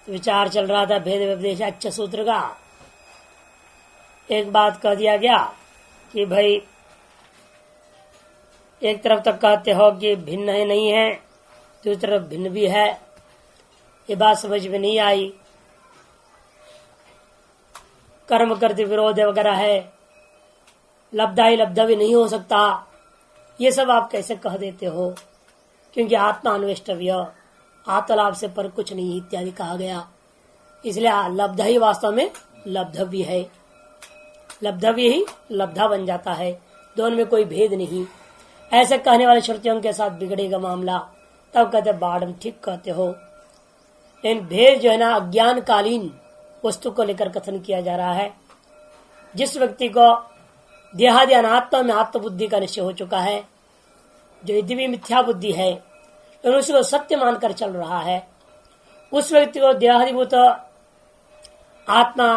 विचार चल रहा था भेद व्यपदेश अच्छे सूत्र का। एक बात कह दिया गया कि भाई एक तरफ तक कहते हो कि भिन्न है नहीं है, दूसरी तरफ भिन्न भी है, ये बात समझ में नहीं आई। कर्म करते विरोध वगैरह है, लब्धा ही लब्धा भी नहीं हो सकता, ये सब आप कैसे कह देते हो? क्योंकि आत्मा अन्वेष्टव्य, आत्मलाभ से पर कुछ नहीं इत्यादि कहा गया। इसलिए लब्धा ही वास्तव में लब्धव्य है, लब्धव्य ही लब्धा बन जाता है, दोनों में कोई भेद नहीं। ऐसे कहने वाले श्रुतियों के साथ बिगड़ेगा मामला। तब कहते बाढ़ ठीक कहते हो। लेकिन भेद जो है ना अज्ञान कालीन वस्तु को लेकर कथन किया जा रहा है। जिस व्यक्ति को देहादि अनात्मा में आत्मबुद्धि का निश्चय हो चुका है, जो यदि भी मिथ्या बुद्धि है तो उसको सत्य मानकर चल रहा है, उस व्यक्ति को देहादिभूत आत्मा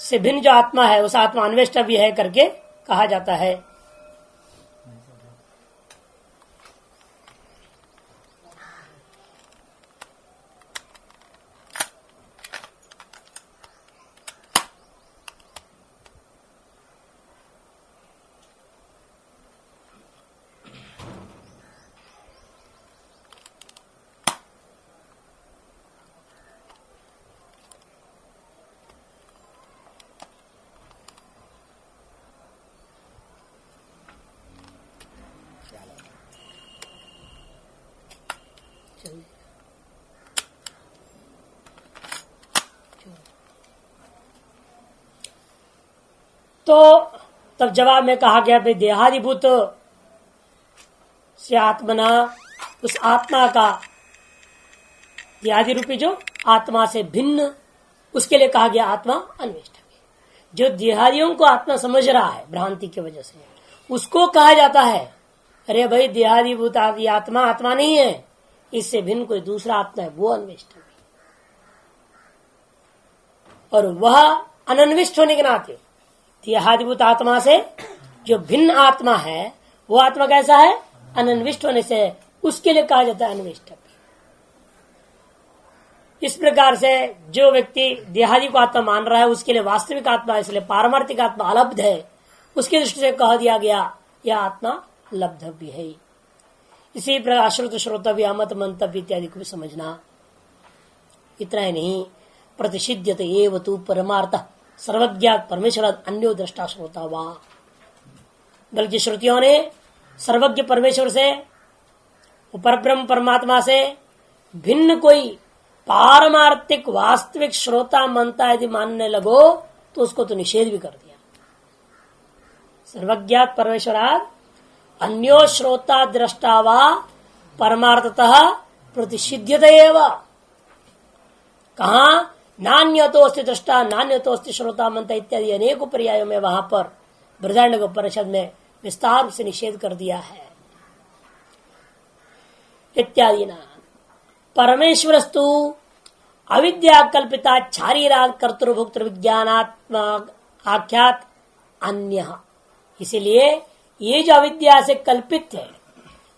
से भिन्न जो आत्मा है उस आत्मा अन्वेष्टव्य है करके कहा जाता है। तो तब जवाब में कहा गया भाई देहादिभूत से आत्मना, उस आत्मा का देहादि रूपी जो आत्मा से भिन्न, उसके लिए कहा गया आत्मा अन्वेष्टव्य। जो देहादियों को आत्मा समझ रहा है भ्रांति की वजह से, उसको कहा जाता है अरे भाई देहादिभूत आत्मा आत्मा नहीं है, इससे भिन्न कोई दूसरा आत्मा है, वो अन्वेष्टव्य। और वह अनन्विष्ट होने के नाते देहादिभूत आत्मा से जो भिन्न आत्मा है वो आत्मा कैसा है? अनन्विष्ट होने से उसके लिए कहा जाता है अन्विष्ट। इस प्रकार से जो व्यक्ति देहादि को आत्मा मान रहा है उसके लिए वास्तविक आत्मा, इसलिए पारमार्थिक आत्मा अलब्ध है, उसकी दृष्टि से कह दिया गया यह आत्मा लब्धव्य है। इसी प्रकार श्रुत श्रोतव्य अमत मंतव्य इत्यादि को भी समझना। इतना ही नहीं, प्रतिषिध्यते एव तु परमार्थ सर्वज्ञात परमेश्वर अन्यो दृष्टा श्रोता वा, बल्कि श्रुतियों ने सर्वज्ञ परमेश्वर से, परब्रह्म परमात्मा से भिन्न कोई पारमार्थिक वास्तविक श्रोता मनता यदि मानने लगो तो उसको तो निषेध भी कर दिया। सर्वज्ञात परमेश्वराद अन्यो श्रोता दृष्टा वा परमार्थतः प्रतिषिध्यते एव। कहा नान्यतोस्ति दृष्टा नान्यतोस्ति श्रोता मनता इत्यादि अनेकों पर्यायों में वहां पर बृहदारण्यक उपनिषद में विस्तार से निषेध कर दिया है। इत्यादि ना परमेश्वरस्तु अविद्या कल्पिता शारीरा कर्तृभोक्तृ विज्ञानात्मा आख्यात अन्य। इसीलिए ये जो अविद्या से कल्पित है,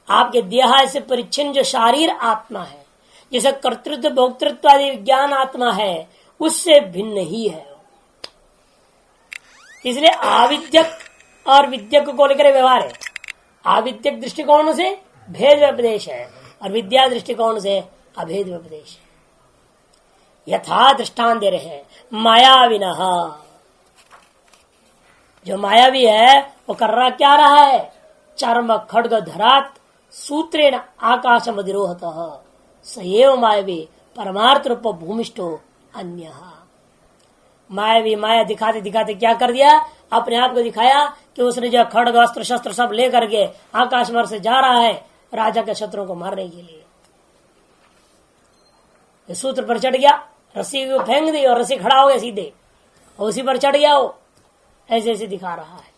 आपके देहा से परिच्छिन्न जो शारीर आत्मा है, जैसे कर्तृत्व भोक्तृत्व आदि विज्ञान आत्मा है, उससे भिन्न ही है। इसलिए आविद्यक और विद्यक को लेकर व्यवहार है। आविद्यक दृष्टिकोण से भेद व्यपदेश है और विद्या दृष्टिकोण से अभेद व्यपदेश है। यथा दृष्टांत दे रहे हैं मायाविनः, जो मायावी है वो कर रहा क्या रहा है? चर्म खड्ग धरात सूत्रेण आकाशम अधिरोहतः सएव मायावी परमार्थ रूप भूमिष्ठो अन्य। मायावी माया दिखाते दिखाते क्या कर दिया? अपने आप को दिखाया कि उसने जो खड्ग अस्त्र शस्त्र सब ले करके आकाश मार्ग से जा रहा है राजा के शत्रुओं को मारने के लिए। सूत्र पर चढ़ गया, रस्सी को फेंक दी और रस्सी खड़ा हो गया सीधे, और उसी पर चढ़ गया वो, ऐसे ऐसे दिखा रहा है।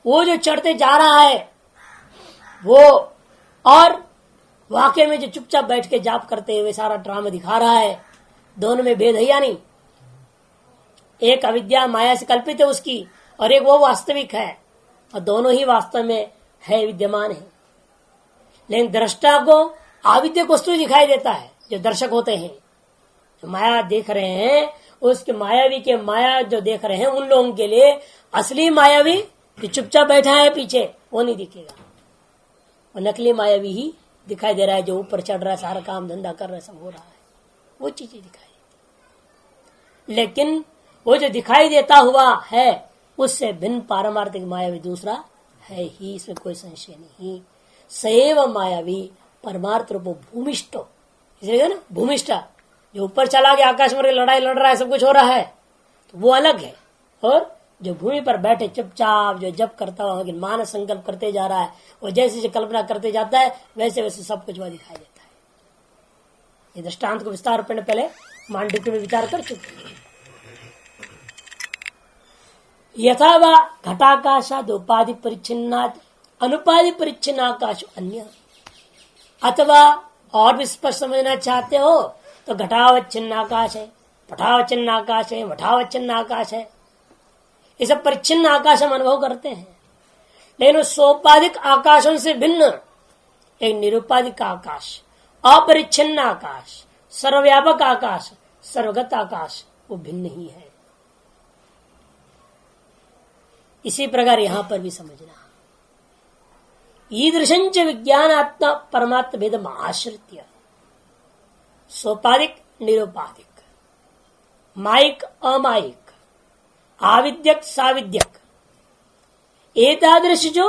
वो जो चढ़ते जा रहा है वो, और वाकई में जो चुपचाप बैठ के जाप करते हुए सारा ड्रामा दिखा रहा है, दोनों में भेद है या नहीं? एक अविद्या माया से कल्पित है उसकी, और एक वो वास्तविक है, और दोनों ही वास्तव में है, विद्यमान है। लेकिन दृष्टा को आविद्यक वस्तु दिखाई देता है, जो दर्शक होते हैं, जो माया देख रहे हैं, उसके मायावी के माया जो देख रहे हैं उन लोगों के लिए असली मायावी जो चुपचाप बैठा है पीछे वो नहीं दिखेगा, वो नकली मायावी ही दिखाई दे रहा है, जो ऊपर चढ़ रहा है, सारा काम धंधा कर रहा है, सब हो रहा है, वो चीजें दिखाई देती। लेकिन वो जो दिखाई देता हुआ है उससे भिन्न पारमार्थिक मायावी दूसरा है ही, इसमें कोई संशय नहीं। सैव मायावी परमार्थ रूप भूमिष्ठ, इसलिए ना भूमिष्ठ जो ऊपर चला गया, आकाश में लड़ाई लड़ रहा है, सब कुछ हो रहा है, तो वो अलग है। और जो भूमि पर बैठे चुपचाप जो जप करता हुआ मान संकल्प करते जा रहा है, वो जैसे जो कल्पना करते जाता है वैसे वैसे सब कुछ वह दिखाई देता है। ये दृष्टांत को विस्तार रूप में पहले मांडुक्य में विचार कर चुके हैं। यथा व घटाकाशाद उपाधि परिच्छिन्नाद अनुपाधि परिच्छिन्न आकाश अन्य, अथवा और भी स्पष्ट समझना चाहते हो तो घटावच्छिन्न आकाश है, पटावच्छिन्न आकाश है, मठावच्छिन्न आकाश है, ये सब परिच्छिन्न आकाश हम अनुभव करते हैं। लेकिन सोपाधिक आकाशों से भिन्न एक निरुपाधिक आकाश, अपरिच्छिन्न आकाश, सर्वव्यापक आकाश, सर्वगत आकाश, वो भिन्न ही है। इसी प्रकार यहां पर भी समझना, ईदृशंच विज्ञानात्मा परमात्म भेदम आश्रित्य सोपाधिक निरुपाधिक, माइक अमाइक, आविद्यक साविद्यक, एतादृश जो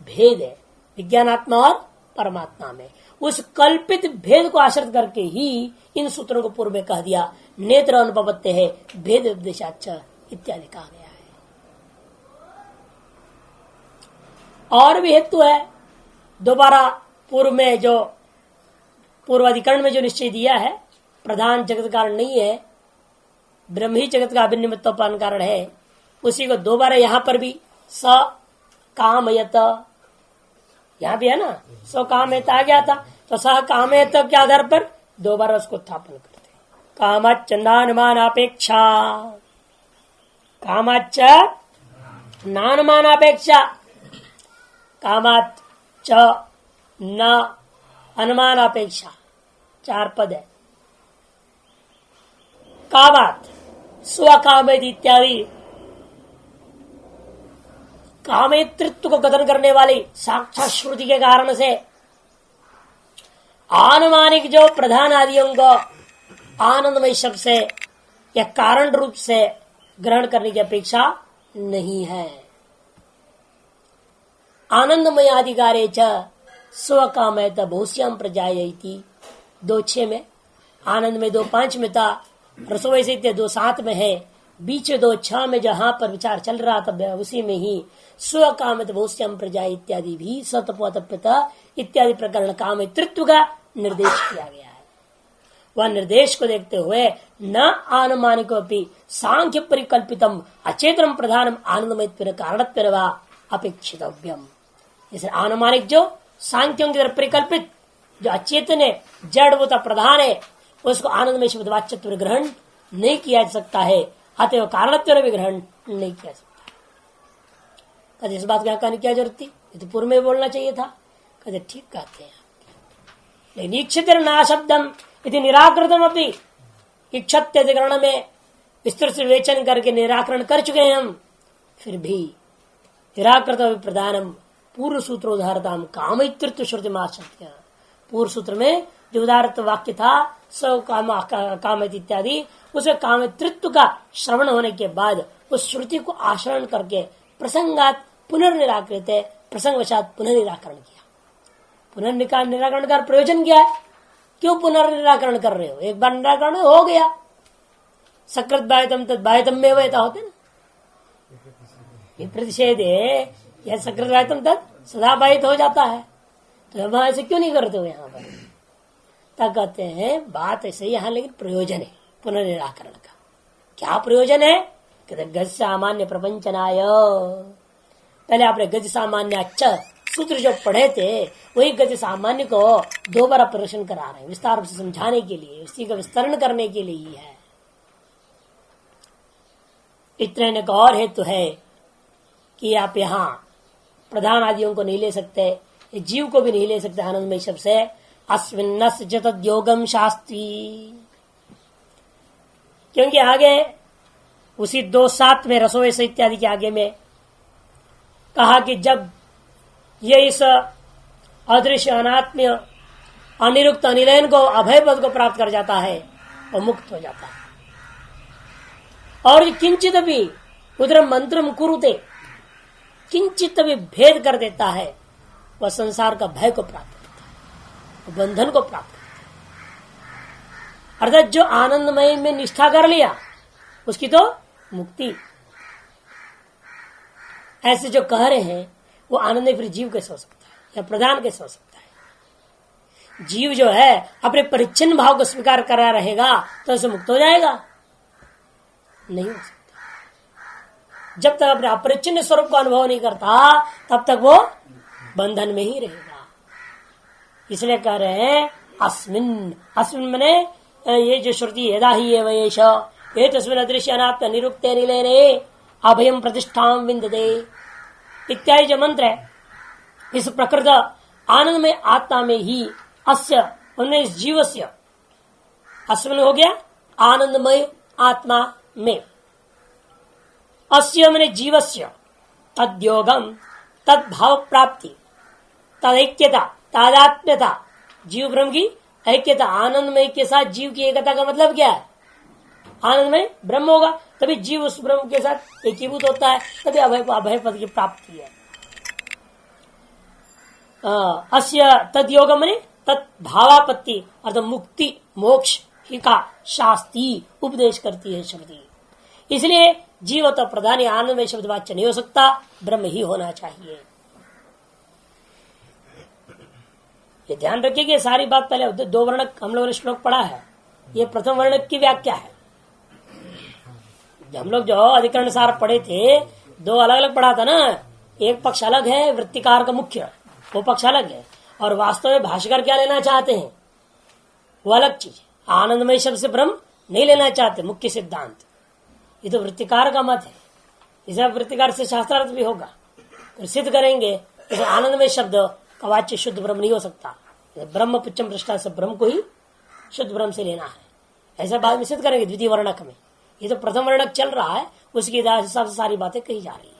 भेद है विज्ञानात्मा और परमात्मा में, उस कल्पित भेद को आश्रित करके ही इन सूत्रों को पूर्व में कह दिया। नेत्र अनुपत्ति है, भेद उपदेशाच इत्यादि कहा गया है। और भी हेतु है, दोबारा पूर्व में जो पूर्वाधिकरण में जो निश्चय दिया है, प्रधान जगत कारण नहीं है, ब्रह्म ही जगत का अभिनिमित्तोपान कारण है, उसी को दोबारा यहां पर भी स कामयत, यहां भी है ना, स कामयत आ गया था, तो स कामयत के आधार पर दोबारा उसको स्थापन करते। कामाच नानुमानापेक्षा, कामाच नानुमानापेक्षा, कामाच न अनुमानापेक्षा, चार पद है। कामात स्वकामित इत्यादि कामेतृत्व को कथन करने वाली साक्षात श्रुति के कारण से आनुमानिक जो प्रधान आदियों को आनंदमय शब्द से या कारण रूप से ग्रहण करने की अपेक्षा नहीं है। आनंदमय अधिकारे च स्वकामयत बहुश्याम प्रजायति, 2:6 में, आनंद में 2:5 में था, रसोई से 2:7 में है, बीच 2:6 में जहां पर विचार चल रहा था उसी में ही स्वकामित बहुश्याम प्रजा इत्यादि भी सतपोतप्यता इत्यादि प्रकरण कामितृत्व का निर्देश किया गया है। वह निर्देश को देखते हुए न आनुमानिको सांख्य परिकल्पितम अचेतनम प्रधानम आनंदमय कारणत्व अपेक्षितव्यम। जैसे आनुमानिक जो सांख्यों की तरफ परिकल्पित जो अचेतन है, जड़ वो प्रधान है, उसको आनंदमय शब्द वाच्यत्व ग्रहण नहीं किया जा सकता है, अतएव कारणत्व भी ग्रहण नहीं किया जा सकता। कहते इस बात को कहने की क्या जरूरत थी, ये तो पूर्व में बोलना चाहिए था। कहते ठीक कहते हैं, लेकिन इक्षित नाशब्दम यदि निराकृतम अपनी इक्षत्य ग्रहण में विस्तृत से विवेचन करके निराकरण कर चुके हैं हम, फिर भी निराकृत प्रधानम पूर्व सूत्रोदाहरताम कामितृत्व श्रुति माश्रित्य, पूर्व सूत्र में जो उदाहरत वाक्य था सब कामित इत्यादि, उसे कामितृत्व का श्रवण होने के बाद उस श्रुति को आश्रय करके प्रसंगात पुनर्निराकृत है, प्रसंगवशात पुनर्निराकरण किया। पुनर्निराकरण का प्रयोजन क्या है, क्यों पुनर्निराकरण कर रहे हो, एक बार निराकरण हो गया, सकृत बाह्यतम तद बाह्यतम में वैता होते ना, ये प्रतिषेध है, यह सकृत बाह्यतम तद सदा बाहित हो जाता है, तो हम ऐसे क्यों नहीं करते हो यहाँ पर। तब कहते हैं बात ऐसे ही यहाँ, लेकिन प्रयोजन है पुनर्निराकरण का। क्या प्रयोजन है, कहते गज सामान्य प्रपंचनाय, पहले आपने गज सामान्य अच्छा सूत्र जो पढ़े थे वही गज सामान्य को दोबारा प्रदर्शन करा रहे हैं, विस्तार से समझाने के लिए, उसी का विस्तरण करने के लिए ही है। इतने एक और हेतु है कि आप यहाँ प्रधान आदियों को नहीं ले सकते, जीव को भी नहीं ले सकते आनंदमय शब्द से, अस्मिन्नस्य तद्योगम शास्त्री। क्योंकि आगे उसी 2:7 में रसोवेश इत्यादि के आगे में कहा कि जब ये इस अदृश्य अनात्म्य अनिरुक्त अनिलयन को अभय पद को प्राप्त कर जाता है वो मुक्त हो जाता है। और किंचित भी उधर मंत्रम कुरुते, किंचित भी भेद कर देता है, वह संसार का भय को प्राप्त करता है, बंधन को प्राप्त करता है। अर्थात जो आनंदमय में निष्ठा कर लिया उसकी तो मुक्ति। ऐसे जो कह रहे हैं वो आनंद में फिर जीव कैसे हो सकता है या प्रधान कैसे हो सकता है? जीव जो है अपने परिच्छिन्न भाव को स्वीकार करा रहेगा तो ऐसे मुक्त हो जाएगा? नहीं हो सकता। जब तक अपने अपरिच्छिन्न स्वरूप का अनुभव नहीं करता तब तक वो बंधन में ही रहेगा। इसलिए कह रहे हैं अस्मिन, अस्मिन मने ये जो श्रुति यदा ही एव एष ये तस्मिन् अदृश्य अनात्म निरुक्ते निलेने अभयम प्रतिष्ठां विन्दते इत्यादि जो मंत्र है, इस प्रकृत आनंदमय आत्मा में ही अस्य उनमें इस जीवस्य, अस्मिन् हो गया आनंदमय आत्मा में, अस्य मने जीवस्य तद्योगम तद्भाव प्राप्ति तदैक्यता तादात्म्यता, जीव ब्रह्म की ऐक्यता, आनंदमय के साथ जीव की एकता का मतलब क्या है? आनंदमय ब्रह्म होगा तभी जीव उस ब्रह्म के साथ एकीभूत होता है, तभी अभय पद की प्राप्ति है। अस्य तद्योग मने तद्भावापत्ति अर्थात मुक्ति मोक्ष का शास्त्री उपदेश करती है श्रुति। इसलिए जीव तो प्रधान आनंदमय शब्द वाच्य नहीं हो सकता, ब्रह्म ही होना चाहिए। ये ध्यान रखिए कि सारी बात पहले 2 वर्णक हम लोगों ने श्लोक पढ़ा है, ये प्रथम वर्णक की व्याख्या है। हम लोग जो अधिकरण सार पढ़े थे 2 अलग अलग पढ़ा था ना, एक पक्ष अलग है वृत्तिकार का मुख्य, वो पक्ष अलग है, और वास्तव में भाष्यकार क्या लेना चाहते हैं वो अलग चीज। आनंदमय शब्द से ब्रह्म नहीं लेना चाहते मुख्य सिद्धांत, ये तो वृत्तिकार का मत है। इसे वृत्तिकार से शास्त्रार्थ भी होगा, तो सिद्ध करेंगे इसे आनंदमय शब्द का वाच्य शुद्ध ब्रह्म नहीं हो सकता, ब्रह्म पुच्छम पृष्ठा से ब्रह्म को ही शुद्ध ब्रह्म से लेना है, ऐसा बाद में सिद्ध करेंगे द्वितीय वर्णक में। ये तो प्रथम वर्णक चल रहा है, उसके हिसाब से सारी बातें कही जा रही है।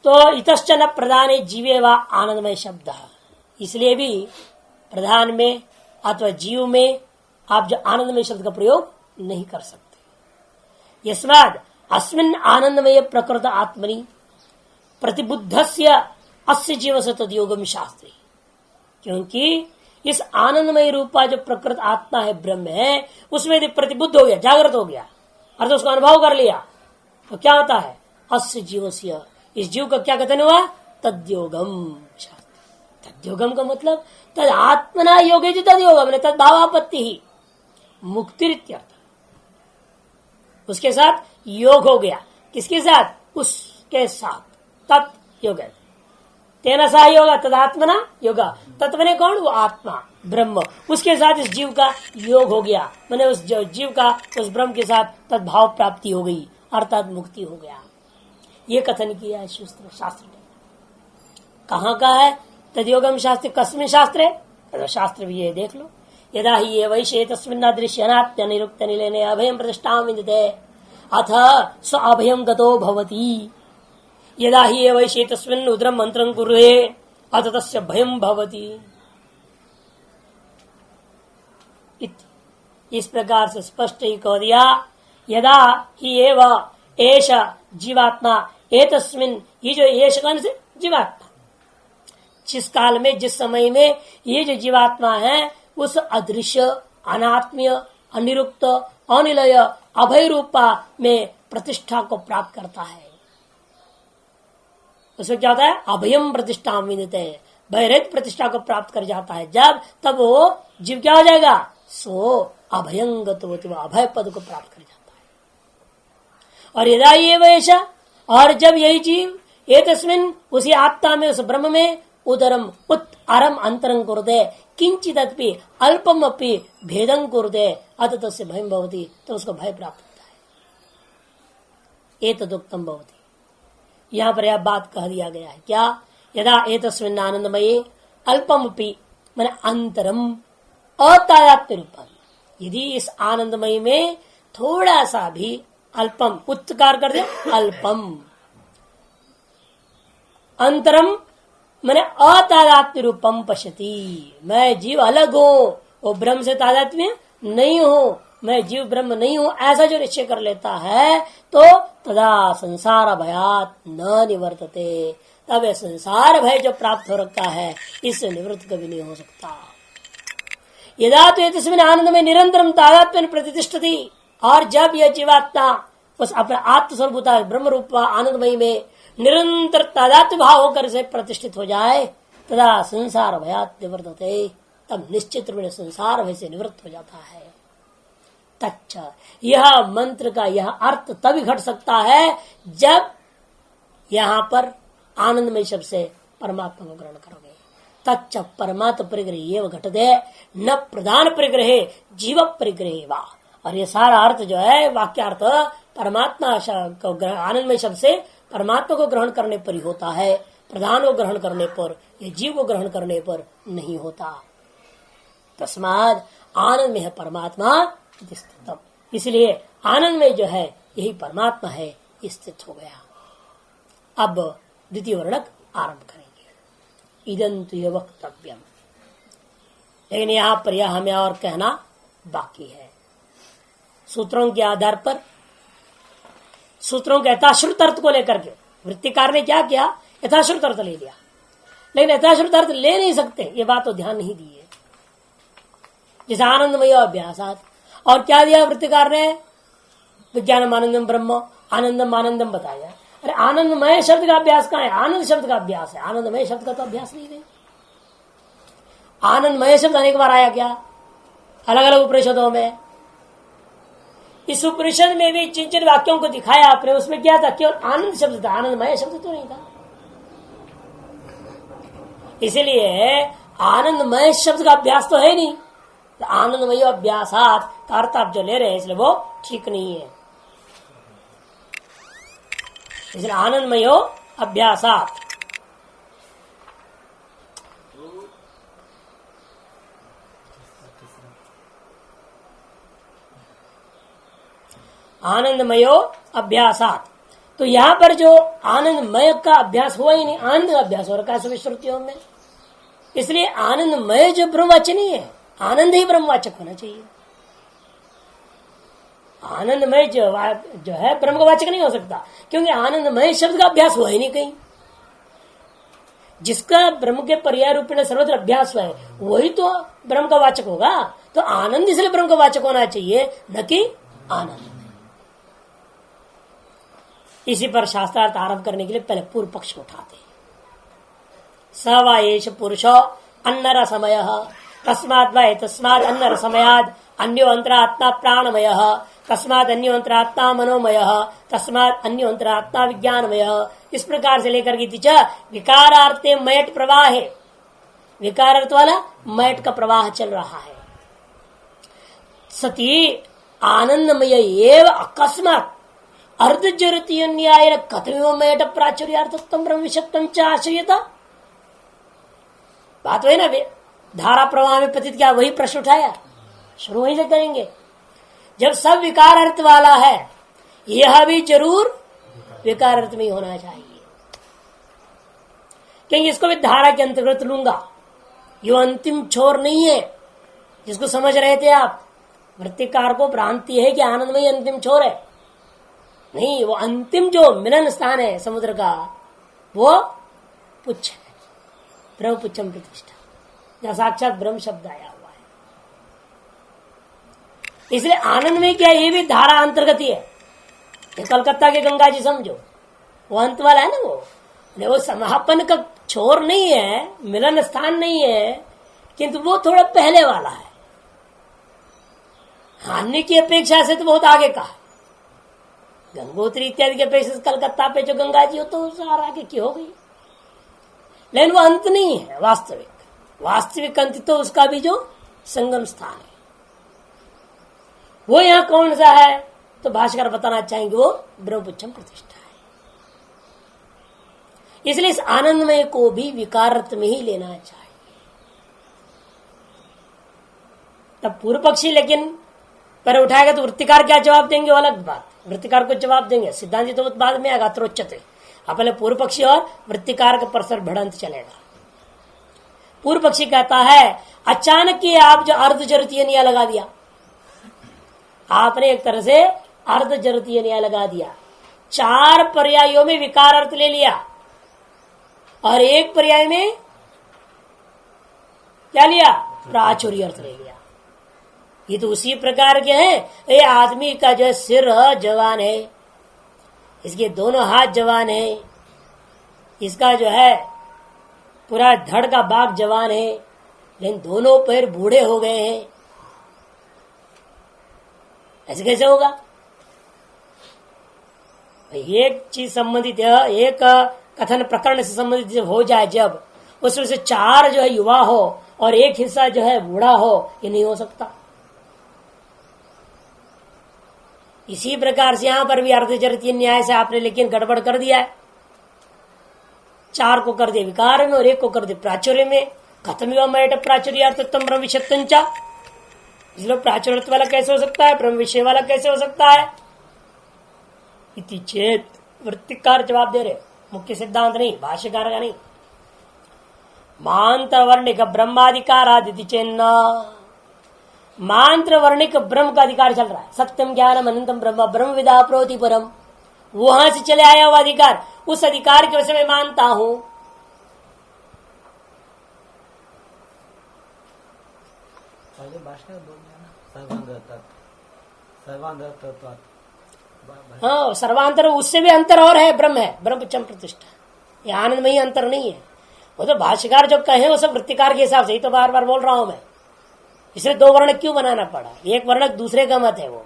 तो इतश्चन प्रधान जीवे व आनंदमय शब्द, इसलिए भी प्रधान में अथवा जीव में आप जो आनंदमय शब्द का प्रयोग नहीं कर सकते। यस्माद् अस्मिन् आनंदमय प्रकृत आत्मनि प्रतिबुद्धस्य अस्य जीव से तद्योगम शास्त्री, क्योंकि इस आनंदमय रूपा जो प्रकृत आत्मा है ब्रह्म है उसमें यदि प्रतिबुद्ध हो गया, जागृत हो गया, अर्थात उसका अनुभव कर लिया, तो क्या होता है अस्य जीवस्य, इस जीव का क्या कथन हुआ? तद्योगम शास्त्री। तद्योगम का मतलब तद आत्मना योगे जो तद्योगम तद भावापत्ति ही मुक्तिरित्यर्थ, उसके साथ योग हो गया। किसके साथ? उसके साथ तत् योग, तेना सा योगा तदात्मना योगा, तत्वने कौन? वो आत्मा ब्रह्म, उसके साथ इस जीव का योग हो गया, मैंने उस जीव का उस ब्रह्म के साथ तद्भाव प्राप्ति हो गई, अर्थात मुक्ति हो गया। ये कथन किया है शास्त्र ने। कहाँ का है तद्योगम शास्त्र? कस्मिन शास्त्र है? शास्त्र भी ये देख लो, यदा ही ये वैशे तस्मिन् अदृश्य अनात्म्य निरुक्त निलेने अभयम प्रतिष्ठां विन्दते अथ स अभयम गतो भवति, यदा ही ये वैशे तस्मिन् उदरम मंत्रं कुर्वे अथ तस्य भयम भवति। इस प्रकार से स्पष्ट ही कह दिया, यदा ही एव एष जीवात्मा एतस्मिन्, ये जो एष कौन से? जीवात्मा। जिस काल में, जिस समय में ये जो जीवात्मा है उस अदृश्य अनात्म्य अनिरुक्त अनिलय अभय रूपा में प्रतिष्ठा को प्राप्त करता है, उसमें क्या होता है? अभयम प्रतिष्ठा विन्दते, भयरहित प्रतिष्ठा को प्राप्त कर जाता है। जब तब वो जीव क्या हो जाएगा? सो अभयंगत, अभय पद को प्राप्त कर जाता है। और यदा ये वैसा, और जब यही जीव ये तस्मिन उसी आत्मा में उस ब्रह्म में उदरम उत अरम अंतरं कुरुते किंचित अल्पम अपि भेदं कुरुते अत तस्य भयं भवति, तो उसको भय प्राप्त होता है। एतदुक्तम भवति, यहाँ पर यह बात कह दिया गया है। क्या? यदा एतस्मिन् आनंदमये अल्पमपि मैंने अंतरम अतादात्म्य रूपम, यदि इस आनंदमय में थोड़ा सा भी अल्पम उत्कार कर दे, अल्पम अंतरम मैंने अतादात्म्य रूपम पश्यति, मैं जीव अलग हूं, वो ब्रह्म से तादात्म्य नहीं हूं, मैं जीव ब्रह्म नहीं हूं, ऐसा जो निश्चय कर लेता है तो तदा संसार भयात न निवर्तते, तब यह संसार भय जो प्राप्त हो रखा है इससे निवृत्त कभी नहीं हो सकता। यदा तो तस्मिन् आनंद में निरंतरम तादात्म्य प्रतिष्ठति, और जब यह जीवात्मा उस अपने आत्मस्वरूप ब्रह्म रूप आनंदमयी में निरंतर तादात्म्य भाव होकर से प्रतिष्ठित हो जाए, तदा संसार भयात निवर्तते, तब निश्चित रूप में संसार भय से निवृत्त हो जाता है। तच्च, यह मंत्र का यह अर्थ तभी घट सकता है जब यहां पर आनंदमय शब्द से परमात्मा को ग्रहण करोगे। तच्च परमात्म परिग्रह ये घटते न प्रधान परिग्रह जीव परिग्रह वा, और ये सारा अर्थ जो है वाक्यार्थ परमात्मा को आनंदमय शब्द से परमात्मा को ग्रहण करने पर ही होता है, प्रधान को ग्रहण करने पर या जीव को ग्रहण करने पर नहीं होता। तस्माद आनंद में है परमात्मा स्थितम, इसलिए आनंद में जो है यही परमात्मा है स्थित हो गया। अब द्वितीय वर्णक आरंभ करेंगे। इदंतु ये वक्तव्यम, लेकिन यहां पर यह हमें और कहना बाकी है। सूत्रों के आधार पर, सूत्रों के यथाश्रुत अर्थ को लेकर के वृत्तिकार ने क्या किया, यथाश्रुत अर्थ ले लिया, लेकिन यथाश्रुत अर्थ ले नहीं सकते, ये बात तो ध्यान नहीं दी है। जैसे आनंदमय अभ्यासात, और क्या दिया वृत्तिकार ने, विज्ञानम आनंदम ब्रह्म आनंदम आनंदम बताया। अरे आनंदमय शब्द का अभ्यास कहाँ है, आनंद शब्द का अभ्यास है, आनंदमय शब्द का तो अभ्यास नहीं है। आनंदमय शब्द अनेक बार आया क्या, अलग अलग उपनिषदों में। इस उपनिषद में भी जिन जिन वाक्यों को दिखाया आपने, उसमें क्या था, केवल आनंद शब्द था, आनंदमय शब्द तो नहीं था। इसलिए आनंदमय शब्द का अभ्यास तो है नहीं, तो आनंदमय अभ्यासात का अर्थ आप जो ले रहे हैं इसलिए वो ठीक नहीं है। इसलिए आनंदमय अभ्यासात, आनंदमयो अभ्यासात, तो यहां पर जो आनंदमय का अभ्यास हुआ ही नहीं, आनंद का अभ्यास हो रखा है सभी श्रुतियों में। इसलिए आनंदमय जो ब्रह्मवाचक नहीं है, आनंद ही ब्रह्मवाचक होना चाहिए। आनंदमय जो है ब्रह्म का वाचक नहीं हो सकता, क्योंकि आनंदमय शब्द का अभ्यास हुआ ही नहीं कहीं। जिसका ब्रह्म के पर्याय रूप में सर्वत्र अभ्यास हुआ है वही तो ब्रह्म का वाचक होगा। तो आनंद इसलिए ब्रह्म का वाचक होना चाहिए, न कि आनंद। इसी पर शास्त्रार्थ आरंभ करने के लिए पहले पूर्व पक्ष उठाते हैं। स वा एष पुरुषो अन्नर समय, तस्मात् वा तस्मात् अन्नर समयाद अन्यो अंतरात्मा प्राणमय, तस्मात् अन्यो अंतरात्मा मनोमय, तस्मात् अन्यो अंतरात्मा विज्ञानमय। इस प्रकार से लेकर के विकारार्थे मयट प्रवाह है, विकार अर्थ वाला मयट का प्रवाह चल रहा है। सती आनंदमय एव अकस्मात अर्धज्योति न्याय कथमिव मयट प्राचुर्यार्थत्वं ब्रह्म विषयत्वं च आश्रयता। बात वही ना, धारा प्रवाह में पतित क्या वही प्रश्न उठाया, शुरू वहीं से करेंगे। जब सब विकार अर्थ वाला है, यह भी जरूर विकार अर्थ में ही होना चाहिए, क्योंकि इसको भी धारा के अंतर्गत लूंगा। यो अंतिम छोर नहीं है जिसको समझ रहे थे आप। वृत्तिकार को भ्रांति है कि आनंदमय अंतिम छोर है, नहीं, वो अंतिम जो मिलन स्थान है समुद्र का वो पुच्छ है, ब्रह्म पुच्छम प्रतिष्ठा, जहां साक्षात ब्रह्म शब्द आया हुआ है। इसलिए आनंद में क्या, ये भी धारा अंतर्गत ही है। ये कलकत्ता के गंगा जी समझो, वो अंत वाला है ना, वो समापन का छोर नहीं है, मिलन स्थान नहीं है, किंतु वो थोड़ा पहले वाला है। हानि की अपेक्षा से तो बहुत आगे का है। गंगोत्री इत्यादि के अपेक्षा कलकत्ता पे जो गंगा जी हो तो सारा आगे की हो गई, लेकिन वो अंत नहीं है। वास्तविक अंत तो उसका भी जो संगम स्थान है वो यहाँ कौन सा है, तो भाष्यकार बताना चाहेंगे वो ब्रह्मपुच्छम प्रतिष्ठा है। इसलिए इस आनंदमय को भी विकारत्व में ही लेना चाहिए। तब पूर्व पक्षी लेकिन पर उठाएगा तो वृत्तिकार क्या जवाब देंगे, वो अलग बात। वृत्तिकार को जवाब देंगे, सिद्धांत तो बाद में आएगा अत्रोच्यते। अब पहले पूर्व पक्षी और वृत्तिकार का परस्पर भिड़ंत चलेगा। पूर्व पक्षी कहता है अचानक ही आप जो अर्ध जरूरतीय न्याय लगा दिया, आपने एक तरह से अर्ध जरूरतीय न्याय लगा दिया, 4 पर्यायों में विकार अर्थ ले लिया और एक पर्याय में क्या लिया, प्राचुर्य अर्थ ले लिया। ये तो उसी प्रकार के हैं। ये आदमी का जो सिर जवान है, इसके दोनों हाथ जवान है, इसका जो है पूरा धड़ का बाग जवान है, लेकिन दोनों पैर बूढ़े हो गए हैं, ऐसे कैसे होगा? एक चीज संबंधित है, एक कथन प्रकरण से संबंधित जब हो जाए, जब उसमें से 4 जो है युवा हो और एक हिस्सा जो है बूढ़ा हो, ये नहीं हो सकता। इसी प्रकार से यहां पर भी अर्धजरितीय न्याय से आपने लेकिन गड़बड़ कर दिया है। 4 को कर दे विकार में और 1 को कर दे प्राचुर्य में। कथम मैट प्राचुर्यार्थत्वम ब्रह्म विषयत्वंचा, इसलिए प्राचुर्य वाला कैसे हो सकता है, ब्रह्म विषय वाला कैसे हो सकता है? इति चेत वृत्तिकार जवाब दे रहे, मुख्य सिद्धांत नहीं, भाष्यकार का नहीं। मांत्र वर्णिक ब्रह्माधिकार आदि चेन्ना, मांत्र वर्णिक ब्रह्म का अधिकार चल रहा है। सत्यम ज्ञानम अनंतम ब्रह्म ब्रह्म विदा प्रोति परम, वहां से चले आया हुआ अधिकार, उस अधिकार के वजह से मैं मानता हूं। हाँ, सर्वांतर, उससे भी अंतर और है, ब्रह्म है, ब्रह्म चम प्रतिष्ठा, ये आनंदमयी अंतर नहीं है। वो तो भाष्यकार जो कहे वो सब वृत्तिकार के हिसाब से ही तो बार बार बोल रहा हूं मैं। इसलिए 2 वर्ण क्यों बनाना पड़ा? एक वर्ण दूसरे का मत है वो,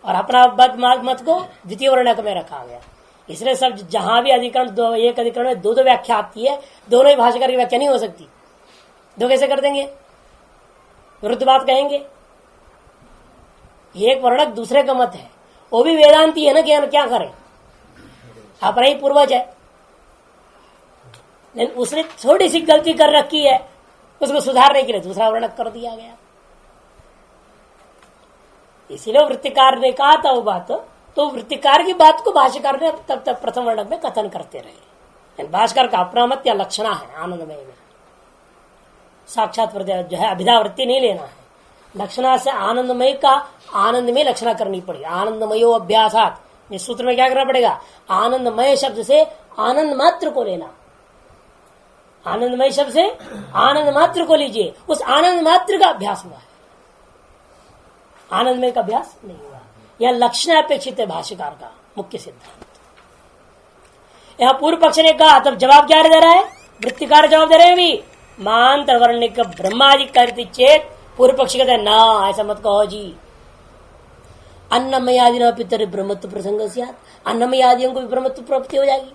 और अपना मत को द्वितीय वर्ण में रखा गया। इसलिए सब जहां भी अधिकरण, एक अधिकरण में 2 व्याख्या आती है, दोनों ही भाष्यकार की व्याख्या नहीं हो सकती। 2 कैसे कर देंगे? विरुद्ध बात कहेंगे। एक वर्ण दूसरे का मत है, वो भी वेदांती है ना, क्या करें, अपना ही पूर्वज है, लेकिन उसने थोड़ी सी गलती कर रखी है, उसको सुधारने के लिए दूसरा वर्ण कर दिया गया। इसीलिए वृत्तिकार ने कहा था वो बात, तो वृत्तिकार की बात को भाष्यकार ने तब तक प्रथम वर्ण में कथन करते रहे। भाष्यकार का अपना मत या लक्षणा है आनंदमय में, साक्षात जो है अभिधावृत्ति नहीं लेना है। लक्षणा से आनंदमय का आनंदमय लक्षणा करनी पड़ेगी। आनंदमयो अभ्यासात, इस सूत्र में क्या करना पड़ेगा? आनंदमय शब्द से आनंद मात्र को लेना, आनंदमय शब्द से आनंद मात्र को लीजिए, उस आनंद मात्र का अभ्यास हुआ है, आनंदमय का अभ्यास नहीं हुआ। यह लक्षण अपेक्षित है भाष्यकार का मुख्य सिद्धांत। यहां पूर्व पक्ष ने कहा, तब जवाब क्या दे रहा है? वृत्तिकार जवाब दे रहे हैं भी, मांत्र वर्णिक ब्रह्माधिकारी चेत। पूर्व पक्षी कहते हैं ना, ऐसा मत कहो जी, अन्नमयादि न पितर ब्रह्मत्व प्रसंग से, अन्नमयादियों को भी ब्रह्मत्व प्राप्ति हो जाएगी।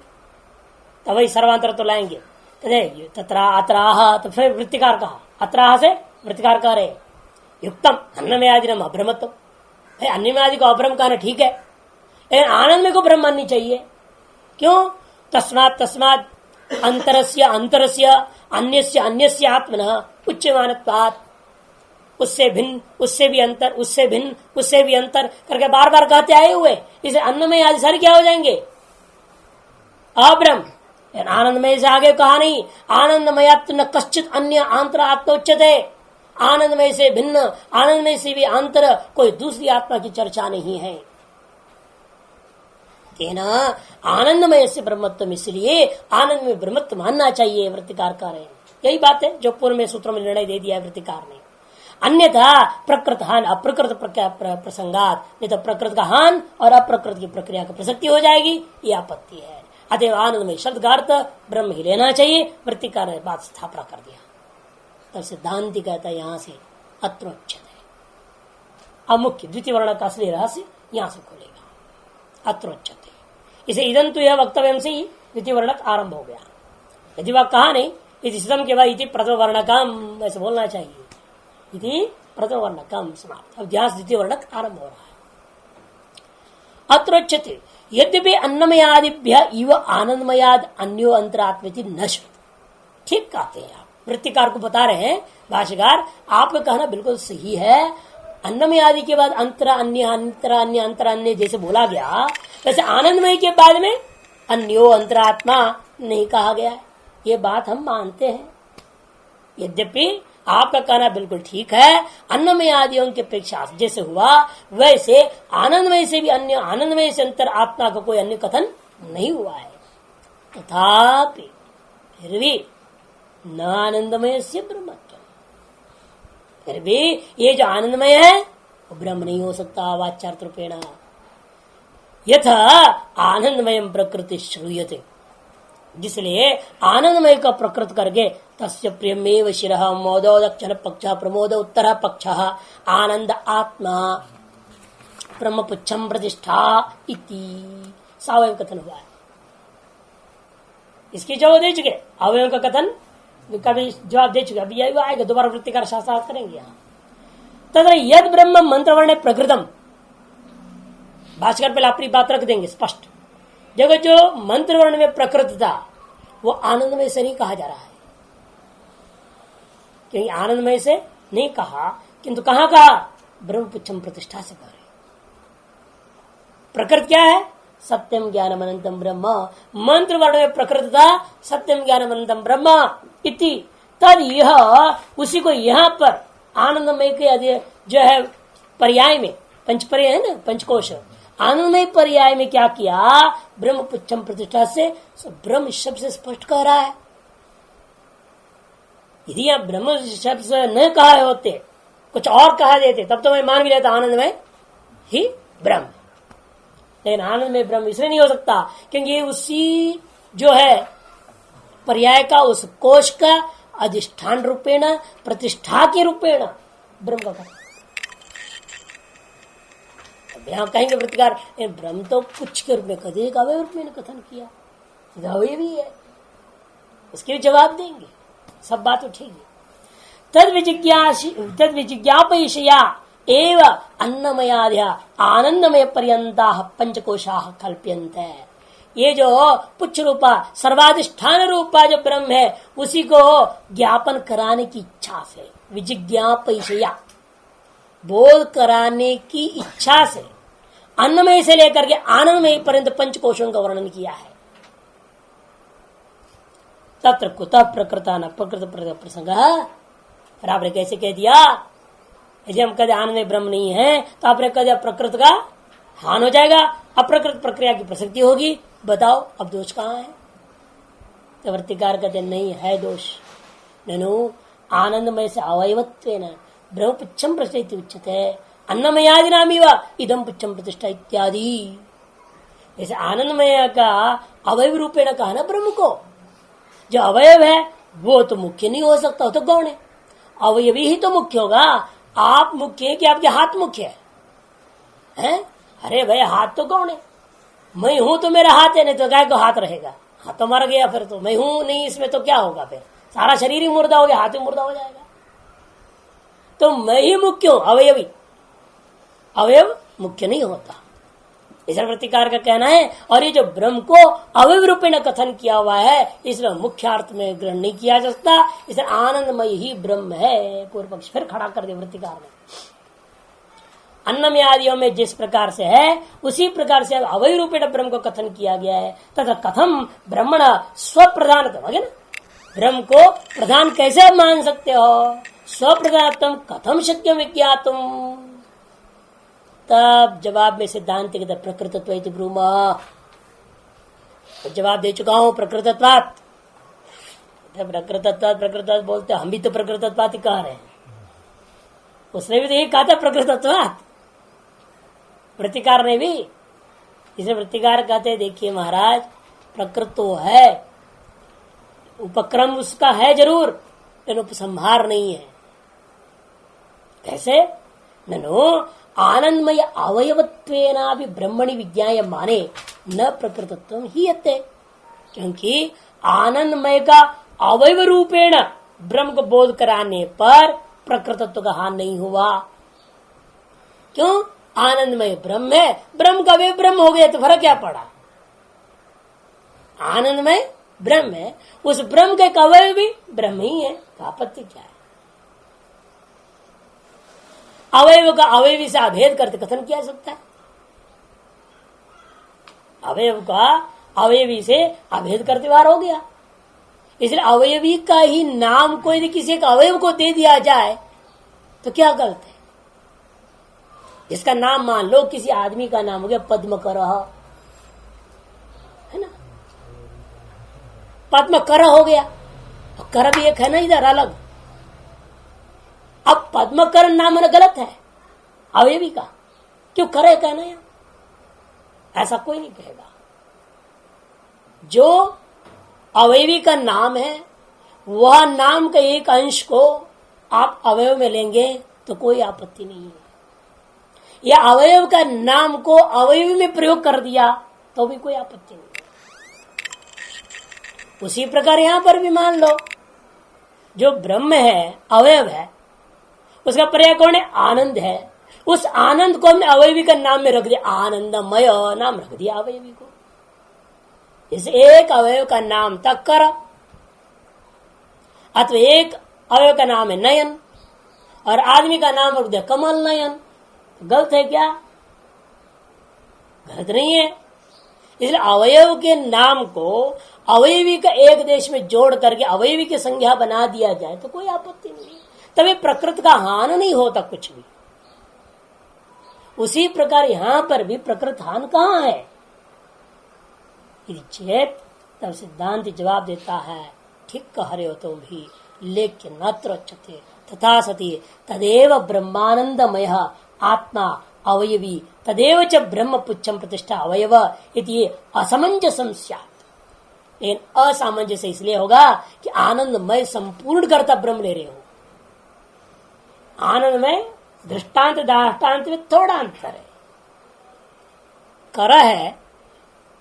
तब वही सर्वांतर तो लाएंगे, कहते तत्रा अत्राह, तो फिर वृत्तिकार कहा, अत्राह से वृत्तिकार कह रहे युक्तम अन्नमयादि न अब्रह्मत्व, अन्नमयादि को अब्रह्म कहना ठीक है, लेकिन आनंद में को ब्रह्म माननी चाहिए। क्यों? तस्मात् अंतरस्य अन्यस्य अन्यस्य आत्मनः उच्यमानत्वात्, उससे भिन्न, उससे भी अंतर, उससे भिन्न, उससे भी अंतर करके बार बार कहते आए हुए, इसे अन्नमय आदि सारे क्या हो जाएंगे? अब्रह्म। आनंदमय से आगे कहा नहीं, आनंदमयात् न कश्चित अन्य आंतर आत्मोच्यते, आनंदमय से भिन्न, आनंदमय से भी अंतर कोई दूसरी आत्मा की चर्चा नहीं है। तेना आनंदमय से ब्रह्मत्व, इसलिए आनंद में ब्रह्मत्व मानना चाहिए, वृत्तिकार कह रहे हैं। यही बात है जो पूर्व में सूत्रों में निर्णय दे दिया है वृत्तिकार ने। अन्यथा प्रकृत हान अप्रकृत प्रसंगात, नहीं तो प्रकृत का हान और अप्रकृत की प्रक्रिया की प्रसक्ति हो जाएगी, ये आपत्ति है। अतएव आनंदमय शब्द का अर्थ ब्रह्म ही लेना चाहिए, वृत्तिकार ने बात स्थापना कर दिया। तब सिद्धांति कहता है यहां से अत्रोच्यते, अमुख्य द्वितीय वर्ण का असली रहस्य यहां से खुलेगा। अत्रोच्यते, इसे इदं तो यह वक्तव्य से ही द्वितीय वर्ण आरंभ हो गया। यदि वह कहा नहीं, इस के बाद इति प्रथम वर्ण काम ऐसे बोलना चाहिए, इति प्रथम वर्ण कम समाप्त। अब ध्यान द्वितीय वर्णक आरंभ हो रहा है। अत्रोच्यते यद्यपि अन्नमयादिभ्य इव आनंदमयाद अन्यो अंतरात्मेति न श्रुत। ठीक कहते हैं आप, वृत्तिकार को बता रहे हैं भाष्यकार, आपका कहना बिल्कुल सही है। अन्नमय आदि के बाद अंतरा अन्य अंतरा अन्य अंतरा अन्य जैसे बोला गया, वैसे आनंदमय के बाद में अन्यो अंतरात्मा नहीं कहा गया है। ये बात हम मानते हैं। यद्यपि आपका कहना बिल्कुल ठीक है, अन्नमय आदियों की अपेक्षा जैसे हुआ वैसे आनंदमय से भी अन्य, आनंदमय से अंतर आत्मा का कोई अन्य कथन नहीं हुआ है। तथापि फिर भी न आनंदमय से ब्रह्म, फिर भी ये जो आनंदमय है वो ब्रह्म नहीं हो सकता वाच्यार्थ रूपेण। यथा आनंदमय प्रकृति श्रूयते, जिसलिए आनंदमय का प्रकृत करके तस्य प्रियमेव शिरः मोदो दक्षिण पक्ष प्रमोद उत्तर पक्ष आनंद आत्मा ब्रह्म पुच्छम प्रतिष्ठा इति सावयव कथन हुआ है। इसकी जवाब दे चुके, अवयव का कथन कभी जवाब दे चुके, अभी यही आएगा, दोबारा वृत्तिकार शास्त्रार्थ करेंगे यहाँ। तथा यद ब्रह्म मंत्रवर्ण प्रकृतम, भाष्कर पहले अपनी बात रख देंगे स्पष्ट। जगह जो मंत्रवर्ण में प्रकृत था वो आनंदमय से नहीं कहा जा रहा है, क्योंकि आनंदमय से नहीं कहा, किंतु कहां कहा, ब्रह्मपुच्छम प्रतिष्ठा से कह रहे। प्रकृत क्या है, सत्यम ज्ञानम अनंतम ब्रह्म, मंत्र वर्ण में प्रकृत था सत्यम ज्ञानम अनंतम ब्रह्म इति। तद यह उसी को यहाँ पर आनंदमय के जो है पर्याय में, पंचपर्याय है ना, पंचकोश, आनंदमय पर्याय में क्या किया, ब्रह्म पुच्छम प्रतिष्ठा से ब्रह्म शब्द से स्पष्ट कह रहा है। यदि आप ब्रह्म शब्द से न कहा होते, कुछ और कहा देते, तब तो मैं मान भी लेता आनंदमय ही ब्रह्म। लेकिन आनंदमय ब्रह्म इसलिए नहीं हो सकता क्योंकि उसी जो है पर्याय का, उस कोश का अधिष्ठान रूपेण, प्रतिष्ठा के रूपेण ब्रह्म का। यहां कहेंगे वृत्तिकार, ब्रह्म तो कुछ के रूप में कदे अवय रूप में कथन किया, अवय भी है, उसके भी जवाब देंगे, सब बात तो ठीक है। तद विजिज्ञापयिषया एव अन्नमयाद्या आनंदमय पर्यंता पंचकोशा कल्प्यन्ते। ये जो पुच्छ रूपा सर्वाधिष्ठान रूपा जो ब्रह्म है उसी को ज्ञापन कराने की इच्छा से, विजिज्ञापयिषया बोध कराने की इच्छा से अन्नमय से लेकर के आनंदमय पर्यंत पंचकोशों का वर्णन किया है। तत्र कुतः प्रकृता न प्रकृत प्रसंग, फिर आपने कैसे कह दिया, यदि हम कदे आनंद में ब्रह्म नहीं है तो आपने कदे प्रकृत का हान हो जाएगा, अप्रकृत प्रक्रिया की प्रसक्ति होगी, बताओ अब दोष कहाँ है। तो वृत्तिकार कहते नहीं है दोष, ननु आनंदमय से अवयवत्वेन ब्रह्म पुच्छम प्रतिष्ठा उच्यते अन्नमयादि नामी व इदम पुच्छम प्रतिष्ठा इत्यादि। जैसे आनंदमय का अवयव रूपेण कहा ना ब्रह्म को, जो अवयव है वो तो मुख्य नहीं हो सकता, वो तो गौण है, अवयवी ही तो मुख्य होगा। आप मुख्य है कि आपके हाथ मुख्य है? अरे भाई हाथ तो गौण है, मैं हूं तो मेरा हाथ है, नहीं तो गाय को हाथ रहेगा, हाथ तो मर गया, फिर तो मैं हूं नहीं इसमें तो क्या होगा, फिर सारा शरीर ही मुर्दा हो गया, हाथ ही मुर्दा हो जाएगा। तो मैं ही मुख्य हूं, अवयवी, अवयव मुख्य नहीं होता, इस वृत्तिकार का कहना है। और ये जो ब्रह्म को अवयव रूपेण कथन किया हुआ है इसमें मुख्य अर्थ में ग्रहण नहीं किया जा सकता, इसलिए आनंदमय ही ब्रह्म है। पूर्व पक्ष फिर खड़ा कर दिया वृत्तिकार ने, अन्नमय आदियों में जिस प्रकार से है उसी प्रकार से अवयव रूपेण ब्रह्म को कथन किया गया है। तथा कथम ब्रह्मण स्वप्रधानत्व, ब्रह्म को प्रधान कैसे मान सकते हो, स्वप्रधानत्व कथम शक्य विज्ञातुम। तब जवाब में सिद्धांत के प्रकृतत्व इति ब्रूमा, जवाब दे चुका हूं प्रकृतत्वात्। प्रकृतत्वात् बोलते हम भी तो प्रकृतत्वात् ही कह रहे हैं, उसने भी तो यही कहा था प्रकृतत्वात्, वृत्तिकार ने भी। इसे वृत्तिकार कहते देखिए महाराज प्रकृत तो है, उपक्रम उसका है जरूर, लेकिन उपसंहार नहीं है। कैसे, ननु आनंदमय अवयवत्वेना भी ब्रह्मणि विज्ञाय माने न प्रकृतत्वं हीयते, क्योंकि आनंदमय का अवयव रूपेण ब्रह्म को बोध कराने पर प्रकृतत्व का हान नहीं हुआ। क्यों, आनंदमय ब्रह्म है, ब्रह्म का वे ब्रह्म हो गया तो फर्क क्या पड़ा। आनंदमय ब्रह्म है, उस ब्रह्म के एक अवयव भी ब्रह्म ही है, तो आपत्ति क्या है? अवयव का अवयवी से अभेद करते कथन किया जा सकता है? अवयव का अवयवी से अभेद करते बार हो गया। इसलिए अवयवी का ही नाम को यदि किसी एक अवयव को दे दिया जाए तो क्या गलत है? जिसका नाम मान लो किसी आदमी का नाम हो गया पद्मकर, है ना, पद्मकर हो गया, कर भी एक है ना इधर अलग। अब पद्मकर नाम है गलत है अवयवी का, क्यों करे कहना है? ऐसा कोई नहीं कहेगा। जो अवयवी का नाम है वह नाम का एक अंश को आप अवयव में लेंगे तो कोई आपत्ति नहीं है, या अवयव का नाम को अवयवी में प्रयोग कर दिया तो भी कोई आपत्ति नहीं है। उसी प्रकार यहां पर भी मान लो जो ब्रह्म है अवयव है, उसका पर्याय कौन है? आनंद है। उस आनंद को हमने अवयवी का नाम में रख दिया, आनंदमय नाम रख दिया अवयवी को। इस एक अवयव का नाम तक कर, अथवा एक अवयव का नाम है नयन और आदमी का नाम रख दिया कमल नयन, गलत है क्या? गलत नहीं है। इसलिए अवयव के नाम को अवयवी का एक देश में जोड़ करके अवयवी की संज्ञा बना दिया जाए तो कोई आपत्ति नहीं है, तभी प्रकृति का हान नहीं होता कुछ भी। उसी प्रकार यहां पर भी प्रकृति हान कहां है? चेत तब सिद्धांत जवाब देता है, ठीक कह रहे हो तुम भी, लेकिन अत्र उच्यते तथा सती तदेव ब्रह्मानंदमय आत्मा अवयवी तदेव च ब्रह्म पुच्छम प्रतिष्ठा अवयव इति असमंजसम स्यात्। लेकिन असामंजस्य इसलिए होगा कि आनंदमय संपूर्ण करता ब्रह्म ले रहे हो। आनंदमय दृष्टांत दाष्टान्त में थोड़ा अंतर है। कर है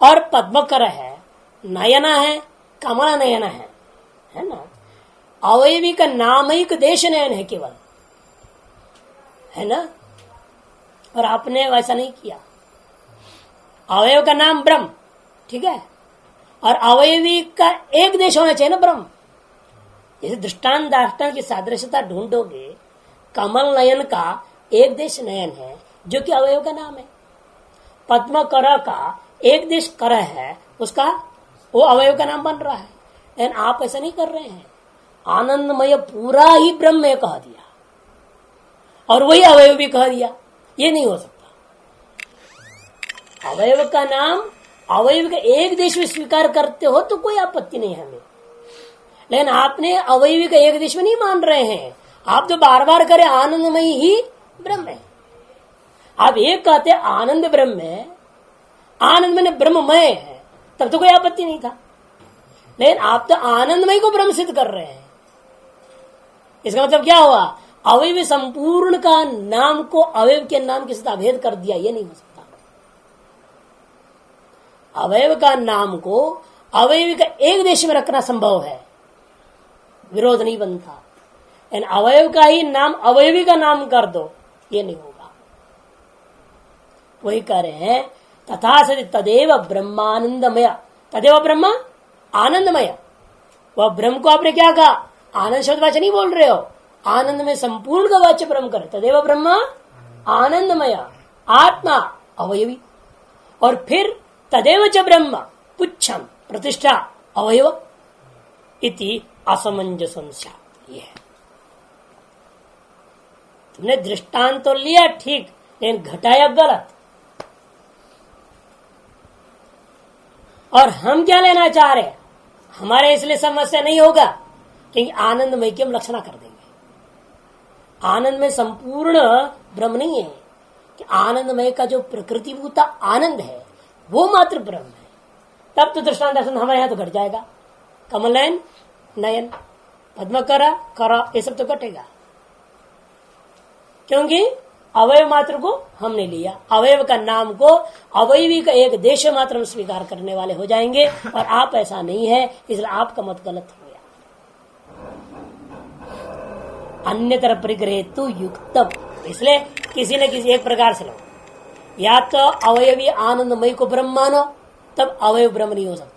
और पद्मकर है, नयना है, कमल नयना है ना। अवयवी का नामयिक देश नयन है केवल, है ना। और आपने वैसा नहीं किया। अवयव का नाम ब्रह्म, ठीक है, और अवयवी का एक देश होना चाहिए ना ब्रह्म। जैसे दृष्टांत दाष्टान्त की सादृश्यता ढूंढोगे, कमल नयन का एक देश नयन है जो कि अवयव का नाम है। पद्म कर का एक देश कर है, उसका वो अवयव का नाम बन रहा है। लेकिन आप ऐसा नहीं कर रहे हैं। आनंदमय पूरा ही ब्रह्म में कह दिया और वही अवयव भी कह दिया, ये नहीं हो सकता। अवयव का नाम अवयव का एक देश में स्वीकार करते हो तो कोई आपत्ति नहीं है हमें, लेकिन आपने अवयवी का एक देश में नहीं मान रहे हैं। आप तो बार बार करें आनंदमय ही ब्रह्म है। आप एक कहते आनंद ब्रह्म है, आनंद में ब्रह्ममय है, तब तो कोई आपत्ति नहीं था। लेकिन आप तो आनंदमय को ब्रह्म सिद्ध कर रहे हैं। इसका मतलब क्या हुआ? अवयव संपूर्ण का नाम को अवयव के नाम के साथ अभेद कर दिया, ये नहीं हो सकता। अवयव का नाम को अवयवी का एक देश में रखना संभव है, विरोध नहीं बनता। अवयव का ही नाम अवयवी का नाम कर दो, ये नहीं होगा। वही कह रहे हैं तथा सति तदेव ब्रह्मानंदमय, तदेव ब्रह्म आनंदमय। वह ब्रह्म को आपने क्या कहा? आनंद शब्द वाच्य नहीं बोल रहे हो, आनंद में संपूर्ण का वाच्य ब्रह्म करे। तदेव ब्रह्म आनंदमय आत्मा अवयवी, और फिर तदेव च ब्रह्म पुच्छम प्रतिष्ठा अवयव इति असमंजसम स्यात्। ये है, तुमने दृष्टांत तो लिया ठीक, लेकिन घटाया गलत। और हम क्या लेना चाह रहे हैं? हमारे इसलिए समस्या नहीं होगा क्योंकि आनंदमय की हम लक्षणा कर देंगे। आनंद में संपूर्ण ब्रह्म नहीं है कि आनंदमय का जो प्रकृतिभूता आनंद है वो मात्र ब्रह्म है। तब तो दृष्टांत दर्शन हमारे यहां तो घट जाएगा। कमल नयन नयन, पद्म करा करा, ये सब तो घटेगा, क्योंकि अवयव मात्र को हमने लिया। अवयव का नाम को अवयवी का एक देश मात्र हम स्वीकार करने वाले हो जाएंगे, और आप ऐसा नहीं है, इसलिए आपका मत गलत हो गया। अन्यतर परिग्रह तो युक्तम, इसलिए किसी न किसी एक प्रकार से लो। या तो अवयवी आनंदमय को ब्रह्म मानो, तब अवयव ब्रह्म नहीं हो सकता।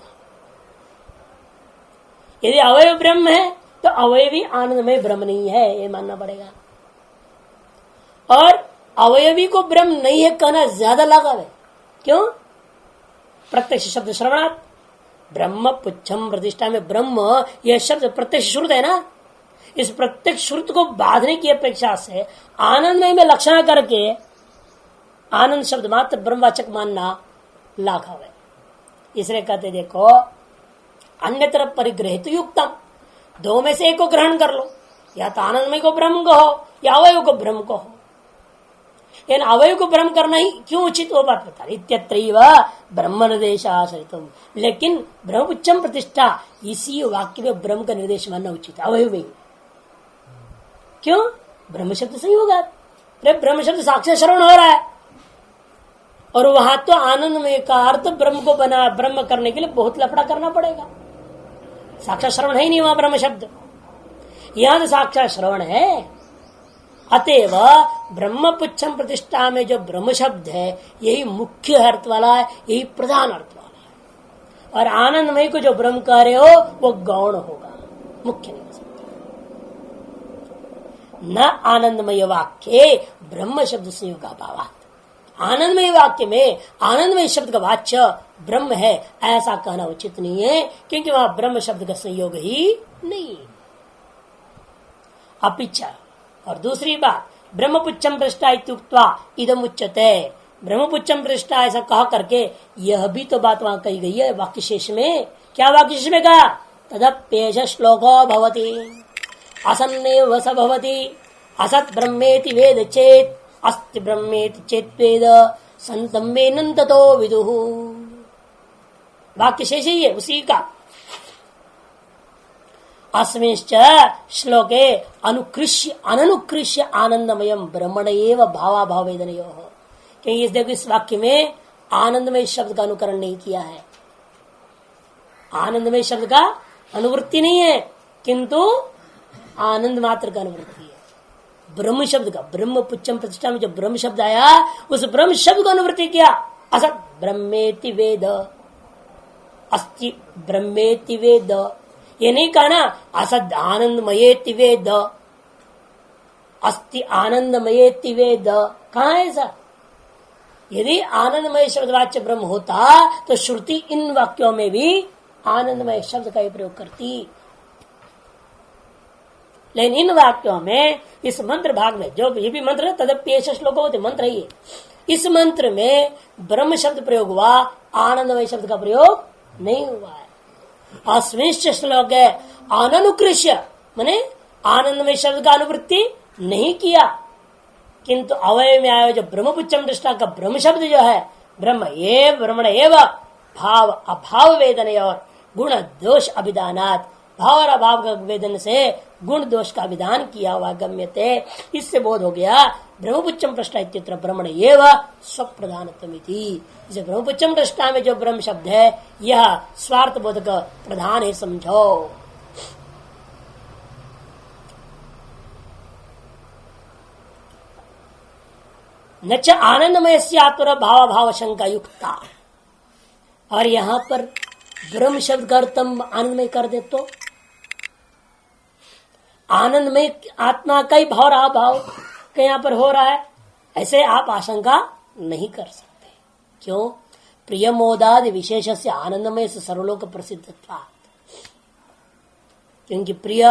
यदि अवयव ब्रह्म है तो अवयवी आनंदमय ब्रह्म नहीं है, ये मानना पड़ेगा। और अवयवी को ब्रह्म नहीं है कहना ज्यादा लाघव है। क्यों? प्रत्यक्ष शब्द श्रवणात् ब्रह्म पुच्छम प्रतिष्ठा में ब्रह्म यह शब्द प्रत्यक्ष श्रुत है ना। इस प्रत्यक्ष श्रुत को बांधने की अपेक्षा से आनंदमय में लक्षण करके आनंद शब्द मात्र ब्रह्मवाचक मानना लाघव है। इसलिए कहते देखो अन्यतर परिग्रहित युक्तम, दो में से एक को ग्रहण कर लो, या तो आनंदमय को ब्रह्म को हो या अवयव को ब्रह्म को हो। इन अवयव को ब्रह्म करना ही क्यों उचित वो बात बता रही। इत्यत्रैव ब्रह्म निर्देश आश्रितम, लेकिन ब्रह्मपुच्छम प्रतिष्ठा इसी वाक्य में ब्रह्म का निर्देश मानना उचित है, अवयव में। क्यों? ब्रह्म शब्द सही होगा, ब्रह्म शब्द साक्षात श्रवण हो रहा है और वहां तो आनंदमय का अर्थ ब्रह्म को बना ब्रह्म करने के लिए बहुत लफड़ा करना पड़ेगा। साक्षात श्रवण है ही नहीं वहां ब्रह्म शब्द, यहां तो साक्षात श्रवण है। अतएव ब्रह्म पुच्छम प्रतिष्ठा में जो ब्रह्म शब्द है यही मुख्य अर्थ वाला है, यही प्रधान अर्थ वाला है। और आनंदमय को जो ब्रह्म कह रहे हो वो गौण होगा, मुख्य नहीं हो सकता। न आनंदमय वाक्य ब्रह्म शब्द संयोग अभावात्, आनंदमय वाक्य में आनंदमय शब्द का वाच्य ब्रह्म है ऐसा कहना उचित नहीं है, क्योंकि वहां ब्रह्म शब्द का संयोग ही नहीं। अपिचा, और दूसरी बात, ब्रह्मपुच्छम पृष्ठा इत्युक्त्वा इदम उच्यते, ब्रह्मपुच्छम पृष्ठा ऐसा कहा करके यह भी तो बात वहां कही गई है वाक्य शेष में। क्या वाक्य शेष में कहा? तदप्येष श्लोको भवति असन्नेव स भवति असत् ब्रह्मेति वेद चेत अस्ति ब्रह्मेति चेत्वेद संतम वेनं ततो विदुः। वाक्य शेष ही है उसी का। अस्मिंश्च श्लोके अनुकृष्य अननुकृष्य आनंदमयम ब्रह्मण एव भावाभाव वेदनयोः, क्योंकि इस देखो इस वाक्य में आनंदमय शब्द का अनुकरण नहीं किया है, आनंदमय शब्द का अनुवृत्ति नहीं है, किंतु आनंद मात्र का अनुवृत्ति है। ब्रह्म शब्द का, ब्रह्म पुच्छम प्रतिष्ठा में जो ब्रह्म शब्द आया उस ब्रह्म शब्द का अनुवृत्ति किया। असत ब्रह्मेति वेद अस्ति ब्रह्मेति वेद, ये नहीं कहा ना असद आनंदमयेति वेद अस्ति आनंदमयेति वेद, कहां है ऐसा? यदि आनंदमय शब्दवाच्य ब्रह्म होता तो श्रुति इन वाक्यों में भी आनंदमय शब्द का ही प्रयोग करती। लेकिन इन वाक्यों में इस मंत्र भाग में जो ये भी मंत्र है तदप्येष श्लोक होते मंत्र ही है, इस मंत्र में ब्रह्म शब्द प्रयोग हुआ, आनंदमय शब्द का प्रयोग नहीं हुआ है। अस्मिंश्च श्लोक है अननुकृष्य, माने आनंदमय शब्द का अनुवृत्ति नहीं किया, किंतु अवय में आया जो ब्रह्मपुच्छम दृष्टा का ब्रह्म शब्द जो है ब्रह्म ये ब्रह्मण एव भाव अभाव वेदन और गुण दोष अभिदानात्, भाव और अभाव का वेदन से गुण दोष का विधान किया हुआ गम्यते। इससे बोध हो गया ब्रह्मपुच्छम दृष्टा इत्यत्र ब्रह्मण एव स्वप्रधानत्वमिति। इसे ब्रह्मपुच्छम दृष्टा में जो ब्रह्म शब्द है यह स्वार्थ बोधक प्रधान है, समझो। न च आनंदमय आत्मर भाव भाव शंका युक्ता, और यहां पर ब्रह्म शब्द का अर्थ आनंदमय कर दे तो आनंदमय आत्मा का ही भाव रहा भाव का यहां पर हो रहा है, ऐसे आप आशंका नहीं कर सकते। क्यों? प्रिय मोदादि विशेष से आनंदमय से सर्वलोक प्रसिद्धत्वात्, क्योंकि प्रिय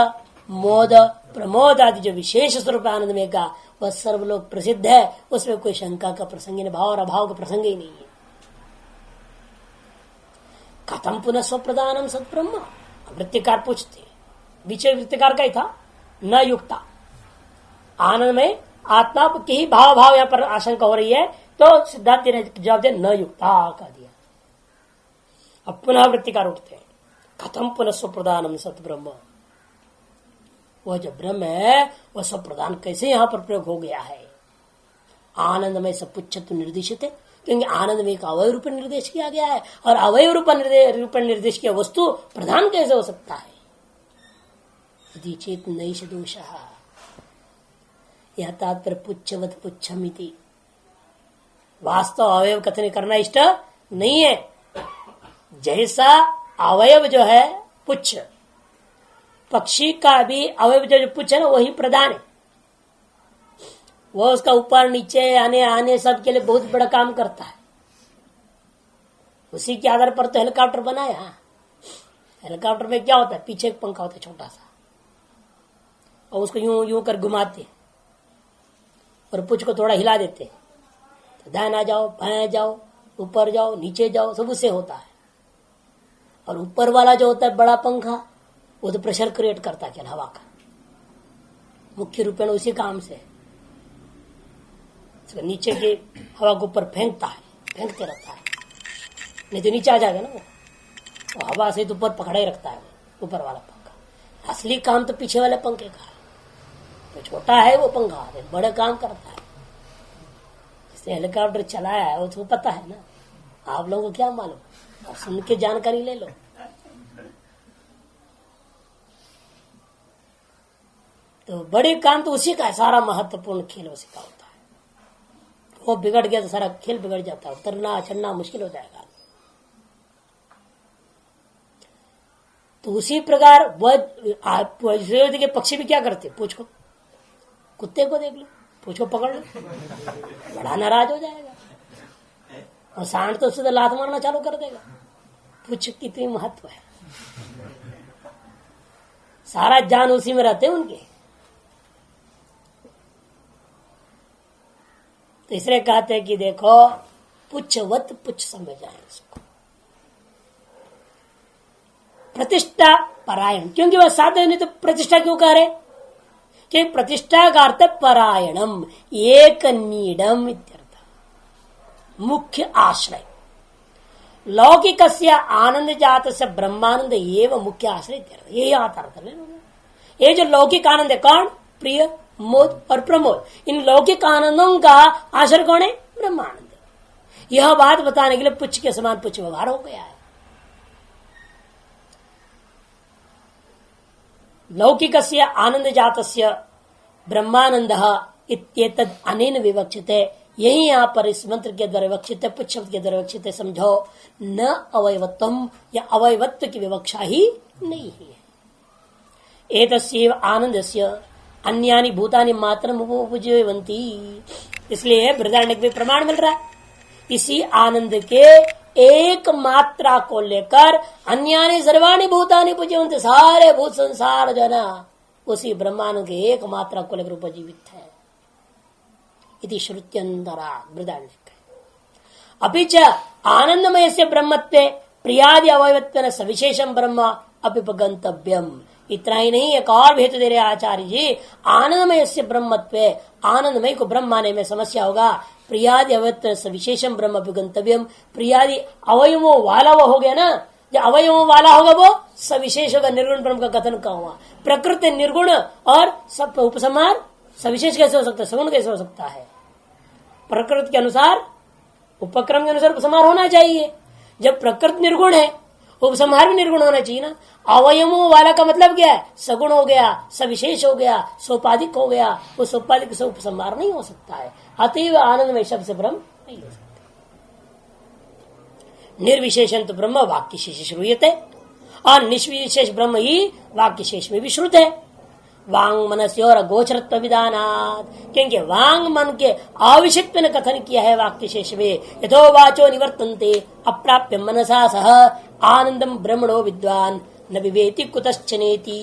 मोद प्रमोद आदि जो विशेष स्वरूप आनंदमय का वह सर्वलोक प्रसिद्ध है, उसमें कोई शंका का प्रसंग नहीं, भाव और अभाव का प्रसंग ही नहीं है। कथम पुनः स्वप्रधानम सत्ब्रह्म, वृत्तिकार पूछते, बीच वृत्तिकार का ही था न युक्ता, आनंद में आत्मा की ही भाव भाव यहाँ पर आशंका हो रही है, तो सिद्धांत ने जवाब दिया न युक्ता कह दिया। अब पुनः वृत्तिकार उठते हैं, कथम पुनः स्वप्रधानम सत्ब्रह्म, वह जो ब्रह्म है वह स्वप्रधान कैसे यहाँ पर प्रयोग हो गया है। आनंदमय सब पुच्छत्व निर्देशित है, क्योंकि आनंदमय का अवय रूप निर्देश किया गया है, और अवय रूप निर्देश किया वस्तु प्रधान कैसे हो सकता है। यदि चेत नैष दोष, यह तात्पर्य पुच्छवत पुच्छमिति, वास्तव अवयव कथन करना इष्ट नहीं है। जैसा अवयव जो है पुच्छ पक्षी का भी अवयव जो पुच्छ है ना वही प्रधान है। वो उसका ऊपर नीचे आने आने सब के लिए बहुत बड़ा काम करता है। उसी के आधार पर तो हेलीकॉप्टर बनाया। हेलीकॉप्टर में क्या होता है, पीछे एक पंखा होता है छोटा सा, और उसको यूं यूं कर घुमाते और पुच्छ को थोड़ा हिला देते, तो दाएं जाओ बाएं जाओ ऊपर जाओ नीचे जाओ, सब उससे होता है। और ऊपर वाला जो होता है बड़ा पंखा, वो तो प्रेशर क्रिएट करता है हवा का, मुख्य रूप में उसी काम से। नीचे की हवा को ऊपर फेंकता है, फेंकते रहता है, नहीं तो नीचे आ जाएगा ना वो हवा से तो ऊपर पकड़े रखता है ऊपर वाला पंखा। असली काम तो पीछे वाले पंखे का है। तो छोटा है वो पंखा, बड़े काम करता है। जिसने हेलीकॉप्टर चलाया है वो तो पता है ना, आप लोगों को क्या मालूम, आप सुन के जानकारी ले लो। तो बड़े काम तो उसी का है, सारा महत्वपूर्ण खेल उसी का होता है। वो बिगड़ गया तो सारा खेल बिगड़ जाता है, उतरना चढ़ना मुश्किल हो जाएगा। तो उसी प्रकार वह के पक्षी भी क्या करते, पूछ को कुत्ते को देख लो, पूछ को पकड़ लो, बड़ा नाराज हो जाएगा, और सांड तो उससे लात मारना चालू कर देगा। पूछ कितनी महत्व है, सारा जान उसी में रहते हैं उनके। तो इसलिए कहते हैं कि देखो पुच्छवत पुच्छ समझ जाए इसको। प्रतिष्ठा परायण, क्योंकि वह साधन नहीं तो प्रतिष्ठा क्यों कह रहे, कि प्रतिष्ठा का अर्थ परायणम एक नीडम इत्यर्थ, मुख्य आश्रय। लौकिक आनंद जात से ब्रह्मानंद एवं मुख्य आश्रय इत्यर्थ, यही आता अर्थ है। ये जो लौकिक आनंद है, कौन, प्रिय मोद और प्रमोद, इन लौकिक आनंदों का आश्रय कौन है, ब्रह्मानंद। यह बात बताने के लिए पुच्छ के समान पुच्छ व्यवहार हो गया है। लौकिकस्य आनंद जातस्य ब्रह्मानंद इत्येतद् अनेन विवक्षित है। यही यहाँ पर इस मंत्र के द्वारा विवक्षित है, पुच्छ शब्द के द्वारा विवक्षित है। समझो, न अवयवत्वम या अवयवत्व की विवक्षा ही नहीं है। एतस्यैव आनंदस्य अन्यानि भूतानि मात्रम उपजीवन्ति, इसलिए बृहदारण्यक में प्रमाण मिल रहा है। इसी आनंद के एक मात्रा को लेकर अन्यानि सर्वाणि भूतानि उपजीवन्ति, सारे भूत संसार जो ना उसी ब्रह्मांड के एक मात्रा को लेकर उपजीवित है। इति श्रुत्यंतरा बृहदारण्यक। अपि च आनंदमय से ब्रह्मत्वे प्रियादि अवयवत्वेन सविशेषम ब्रह्म अपिपगंतव्यम। इतना ही नहीं, एक और भेद दे रहे आचार्य जी, आनंदमय से ब्रह्मत्वे, आनंदमय को ब्रह्म माने में समस्या होगा। प्रियादि अवयव सविशेषम ब्रह्म अभिगंतव्यम, प्रियादि अवयवों वाला वो हो गया ना, जो अवयवों वाला होगा वो सविशेष होगा। निर्गुण ब्रह्म का कथन का हुआ। प्रकृति निर्गुण और सब उपसंहार सविशेष कैसे हो सकता है, सगुण कैसे हो सकता है। प्रकृति के अनुसार उपक्रम के अनुसार उपसंहार होना चाहिए। जब प्रकृति निर्गुण है, उपसंहार भी निर्गुण होना चाहिए ना। अवयवों वाला का मतलब क्या है, सगुण हो गया, सविशेष हो गया, सोपाधिक हो गया। वो सोपाधिक से उपसंहार नहीं हो सकता है। अतएव आनंदमय शब्द से ब्रह्म नहीं हो सकता। निर्विशेषण तो ब्रह्म वाक्य शेष श्रूयते, और निष्विशेष ब्रह्म ही वाक्य शेष में भी श्रुत है। वांग मनस्य और गोचरत्व विधानात्, क्योंकि वांग मन के अविषित्व ने कथन किया है वाक्य शेष में। यथो वाचो निवर्तन्ते अप्राप्य मनसा सह आनंदम ब्रह्मणो विद्वान न विवेति कुतश्चनेति।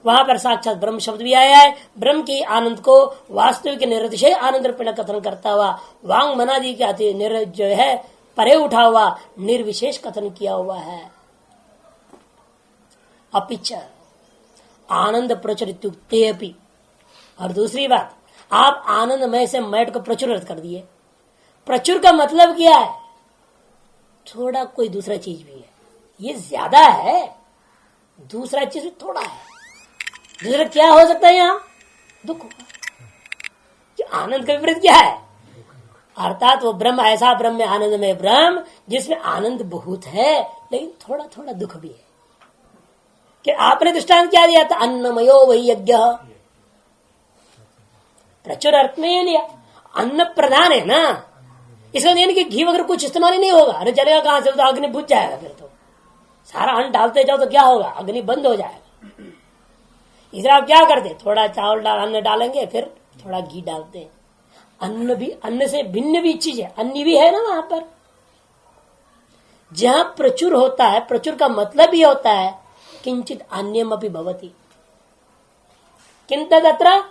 वहां पर साक्षात ब्रह्म शब्द भी आया है। ब्रह्म के आनंद को वास्तविक निरतिशय आनंद रूपेण कथन करता हुआ वांग मनादि के जो है परे उठा हुआ निर्विशेष कथन किया हुआ है। अपिच आनंद प्रचुरित्युक्ते अपि, और दूसरी बात, आप आनंदमय से मैट को प्रचुर कर दिए। प्रचुर का मतलब क्या है, थोड़ा कोई दूसरा चीज भी है, ये ज्यादा है, दूसरा चीज भी थोड़ा है। दूसरा क्या हो सकता है, यहां दुख। आनंद का विपरीत क्या है, अर्थात वो ब्रह्म ऐसा ब्रह्म है, आनंदमय ब्रह्म जिसमें आनंद बहुत है लेकिन थोड़ा थोड़ा दुख भी है। कि आपने दृष्टांत क्या दिया था, अन्नमयो वही यज्ञ, प्रचुर अर्थ में लिया। अन्न प्रधान है ना, इसका यानी कि घी वगैरह कुछ इस्तेमाल ही नहीं होगा। अरे चलेगा कहां से, तो अग्नि बुझ जाएगा। फिर तो सारा अन्न डालते जाओ तो क्या होगा, अग्नि बंद हो जाएगा। इसलिए आप क्या करते, थोड़ा चावल अन्न डालेंगे, फिर थोड़ा घी डालते हैं। अन्न भी, अन्न से भिन्न भी चीज है, अन्न भी है ना वहां पर। जहां प्रचुर होता है, प्रचुर का मतलब ही होता है किंचित अन्यम अपि भवति, किंतु तत्र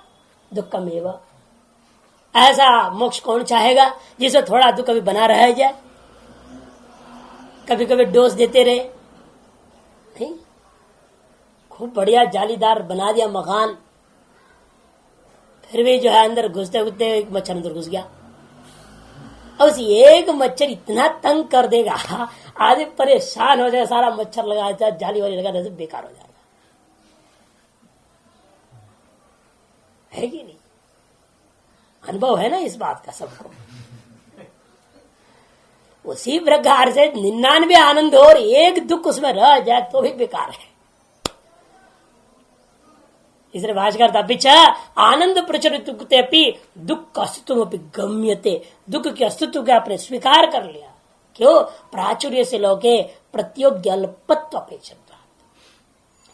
दुखमेव। ऐसा मोक्ष कौन चाहेगा जिसमें थोड़ा दुख कभी बना रह जाए, कभी कभी डोज देते रहे। नहीं, खूब बढ़िया जालीदार बना दिया मकान, फिर भी जो है अंदर घुसते घुसते एक मच्छर अंदर घुस गया। अब उस एक मच्छर इतना तंग कर देगा, आदमी परेशान हो जाए, सारा मच्छर लगा जाए, जाली वाली लगा दे, बेकार हो जाएगा। है कि नहीं? अनुभव है ना इस बात का सबको। उसी प्रकार से 99 आनंद और एक दुख उसमें रह जाए तो भी बेकार है। इसलिए भाष्यकार था, पिछा आनंद प्रचलित दुख अस्तित्व गम्यते, दुख के अस्तित्व के आपने स्वीकार कर लिया। क्यों? प्राचुर्य से लोके प्रत्योग्य अल्पत्व अपेक्षित।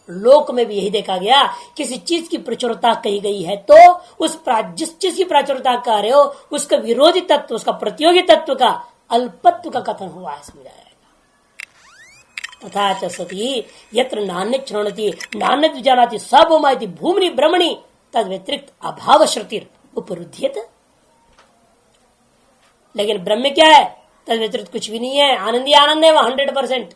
लोक में भी यही देखा गया, किसी चीज की प्रचुरता कही गई है तो उस जिस चीज की प्रचुरता कह रहे हो उसका विरोधी तत्व, उसका प्रतियोगी तत्व का अल्पत्व का कथन हुआ है, समझाया जाएगा। तथा च सती यत्र नान्य चरणति नान्य जानाति सबोमायति भूमि ब्रह्मणि तद व्यतिरिक्त अभाव श्रुतिर उपरुध्यत। लेकिन ब्रह्म क्या है? तद व्यतिरिक्त कुछ भी नहीं है, आनंद ही आनंद है, वह 100%।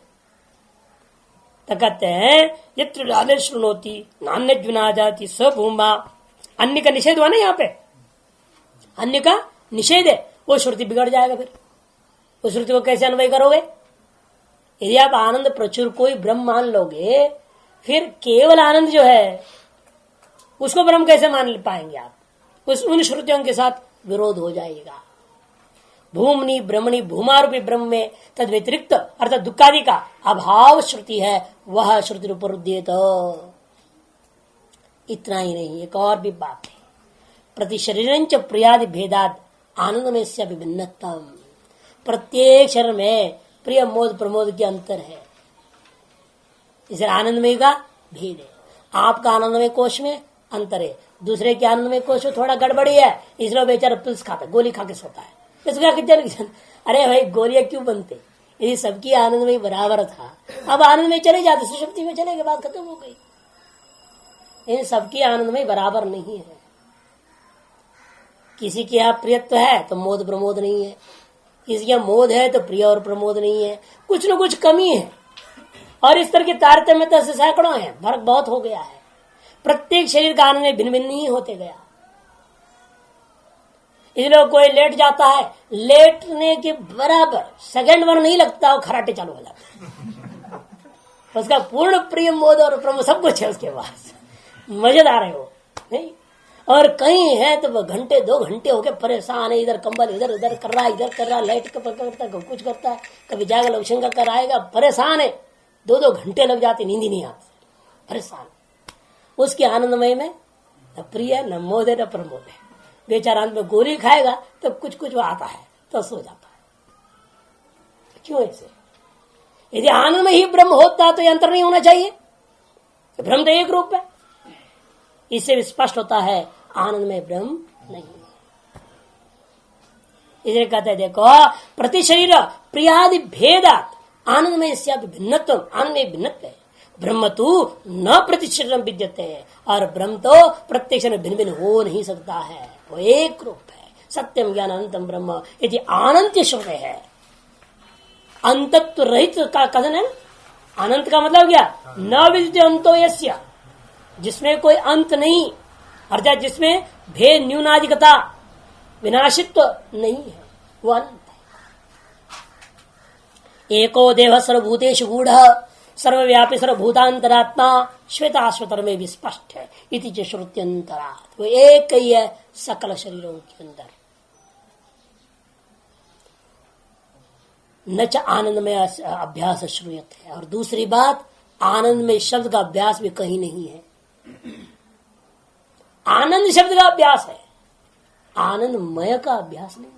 तो कहते हैं यत्र नान्य श्रृणोति नान्य जुना जाति स भूमा। अन्य का निषेध हुआ ना यहाँ पे, अन्य का निषेध है, वो श्रुति बिगड़ जाएगा। फिर उस श्रुति को कैसे अन्वय करोगे? यदि आप आनंद प्रचुर कोई ब्रह्म मान लोगे, फिर केवल आनंद जो है उसको ब्रह्म कैसे मान पाएंगे आप? उन श्रुतियों के साथ विरोध हो जाएगा। भूमनि ब्रह्मणि भूमारूपी ब्रह्म में तद व्यतिरिक्त अर्थात दुखादि का अभाव श्रुति है, वह श्रुति उपरुद्येत। इतना ही नहीं, एक और भी बात है, प्रति शरीरंच प्रियादि भेदाद आनंद में से विभिन्नतम। प्रत्येक शरीर में प्रिय मोद प्रमोद के अंतर है, इसे आनंदमय का भेद है। आपका आनंदमय कोश में अंतर है, दूसरे के आनंदमय कोश में थोड़ा गड़बड़ी है, इसलिए बेचारा पिल्स खाता, गोली खा के सोता है। अरे भाई गोलियां क्यों बनते? यदि सबकी आनंद में बराबर था, अब आनंद में चले जाते, सुषुप्ति में चले गए, बात खत्म हो गई। इन सबकी आनंद में बराबर नहीं है। किसी के यहाँ प्रियत्व है तो मोद प्रमोद नहीं है, किसी के मोद है तो प्रिय और प्रमोद नहीं है, कुछ न कुछ कमी है। और इस तरह के तारतम्य से सैकड़ों है, फर्क बहुत हो गया है। प्रत्येक शरीर का आनंद भिन्न भिन्न ही होते गया। इसलिए कोई लेट जाता है, लेटने के बराबर सेकंड भर नहीं लगता, वो खराटे चालू हो जाता है। उसका पूर्ण प्रिय मोद और प्रमोद सब कुछ है उसके पास, मजेदार है वो नहीं। और कहीं है तो वो घंटे 2 घंटे हो गए परेशान है, इधर कंबल इधर उधर कर रहा है, इधर कर रहा है, लाइट करता है, कुछ करता है, कभी जाकर लक्ष्य कर आएगा, परेशान है। 2-2 घंटे लग जाते, नींद ही नहीं आती, परेशान। उसके आनंदमय में न प्रिय न मोद है न प्रमोद है। बेचारा अंत में गोली खाएगा तो कुछ कुछ वो आता है तो सो जाता है। क्यों ऐसे? यदि आनंद में ही ब्रह्म होता तो यंत्र नहीं होना चाहिए, ब्रह्म तो एक रूप है। इससे भी स्पष्ट होता है आनंद में ब्रह्म नहीं। इसलिए कहते हैं देखो, प्रति शरीर प्रियादि भेदात आनंद में भिन्नत्व, आनंद में भिन्नत्व है। ब्रह्म तो न प्रतिशरण विद्यते, और ब्रह्म तो प्रत्येक क्षण भिन्न भिन्न हो नहीं सकता है, वो एक रूप है। सत्यम ज्ञान अनंतम ब्रह्म यदि अनंत श्रुत है, अंतत्व रहित का कथन है। अनंत का मतलब क्या? न विद्य अंतो यस्य, जिसमें कोई अंत नहीं, अर्थात जिसमें भेद न्यूनाधिकता विनाशित्व नहीं है, वो अनंत है। एको देव सर्वभूतेषु गूढ़ सर्वव्यापी सर्वभूतांतरात्मा श्वेताश्वतर में भी स्पष्ट है। इति च श्रुत्यंतरात्, वो एक ही है सकल शरीरों के अंदर। न च आनंद में अभ्यास श्रूयत है। और दूसरी बात, आनंद में शब्द का अभ्यास भी कहीं नहीं है। आनंद शब्द का अभ्यास है, आनंदमय का अभ्यास नहीं।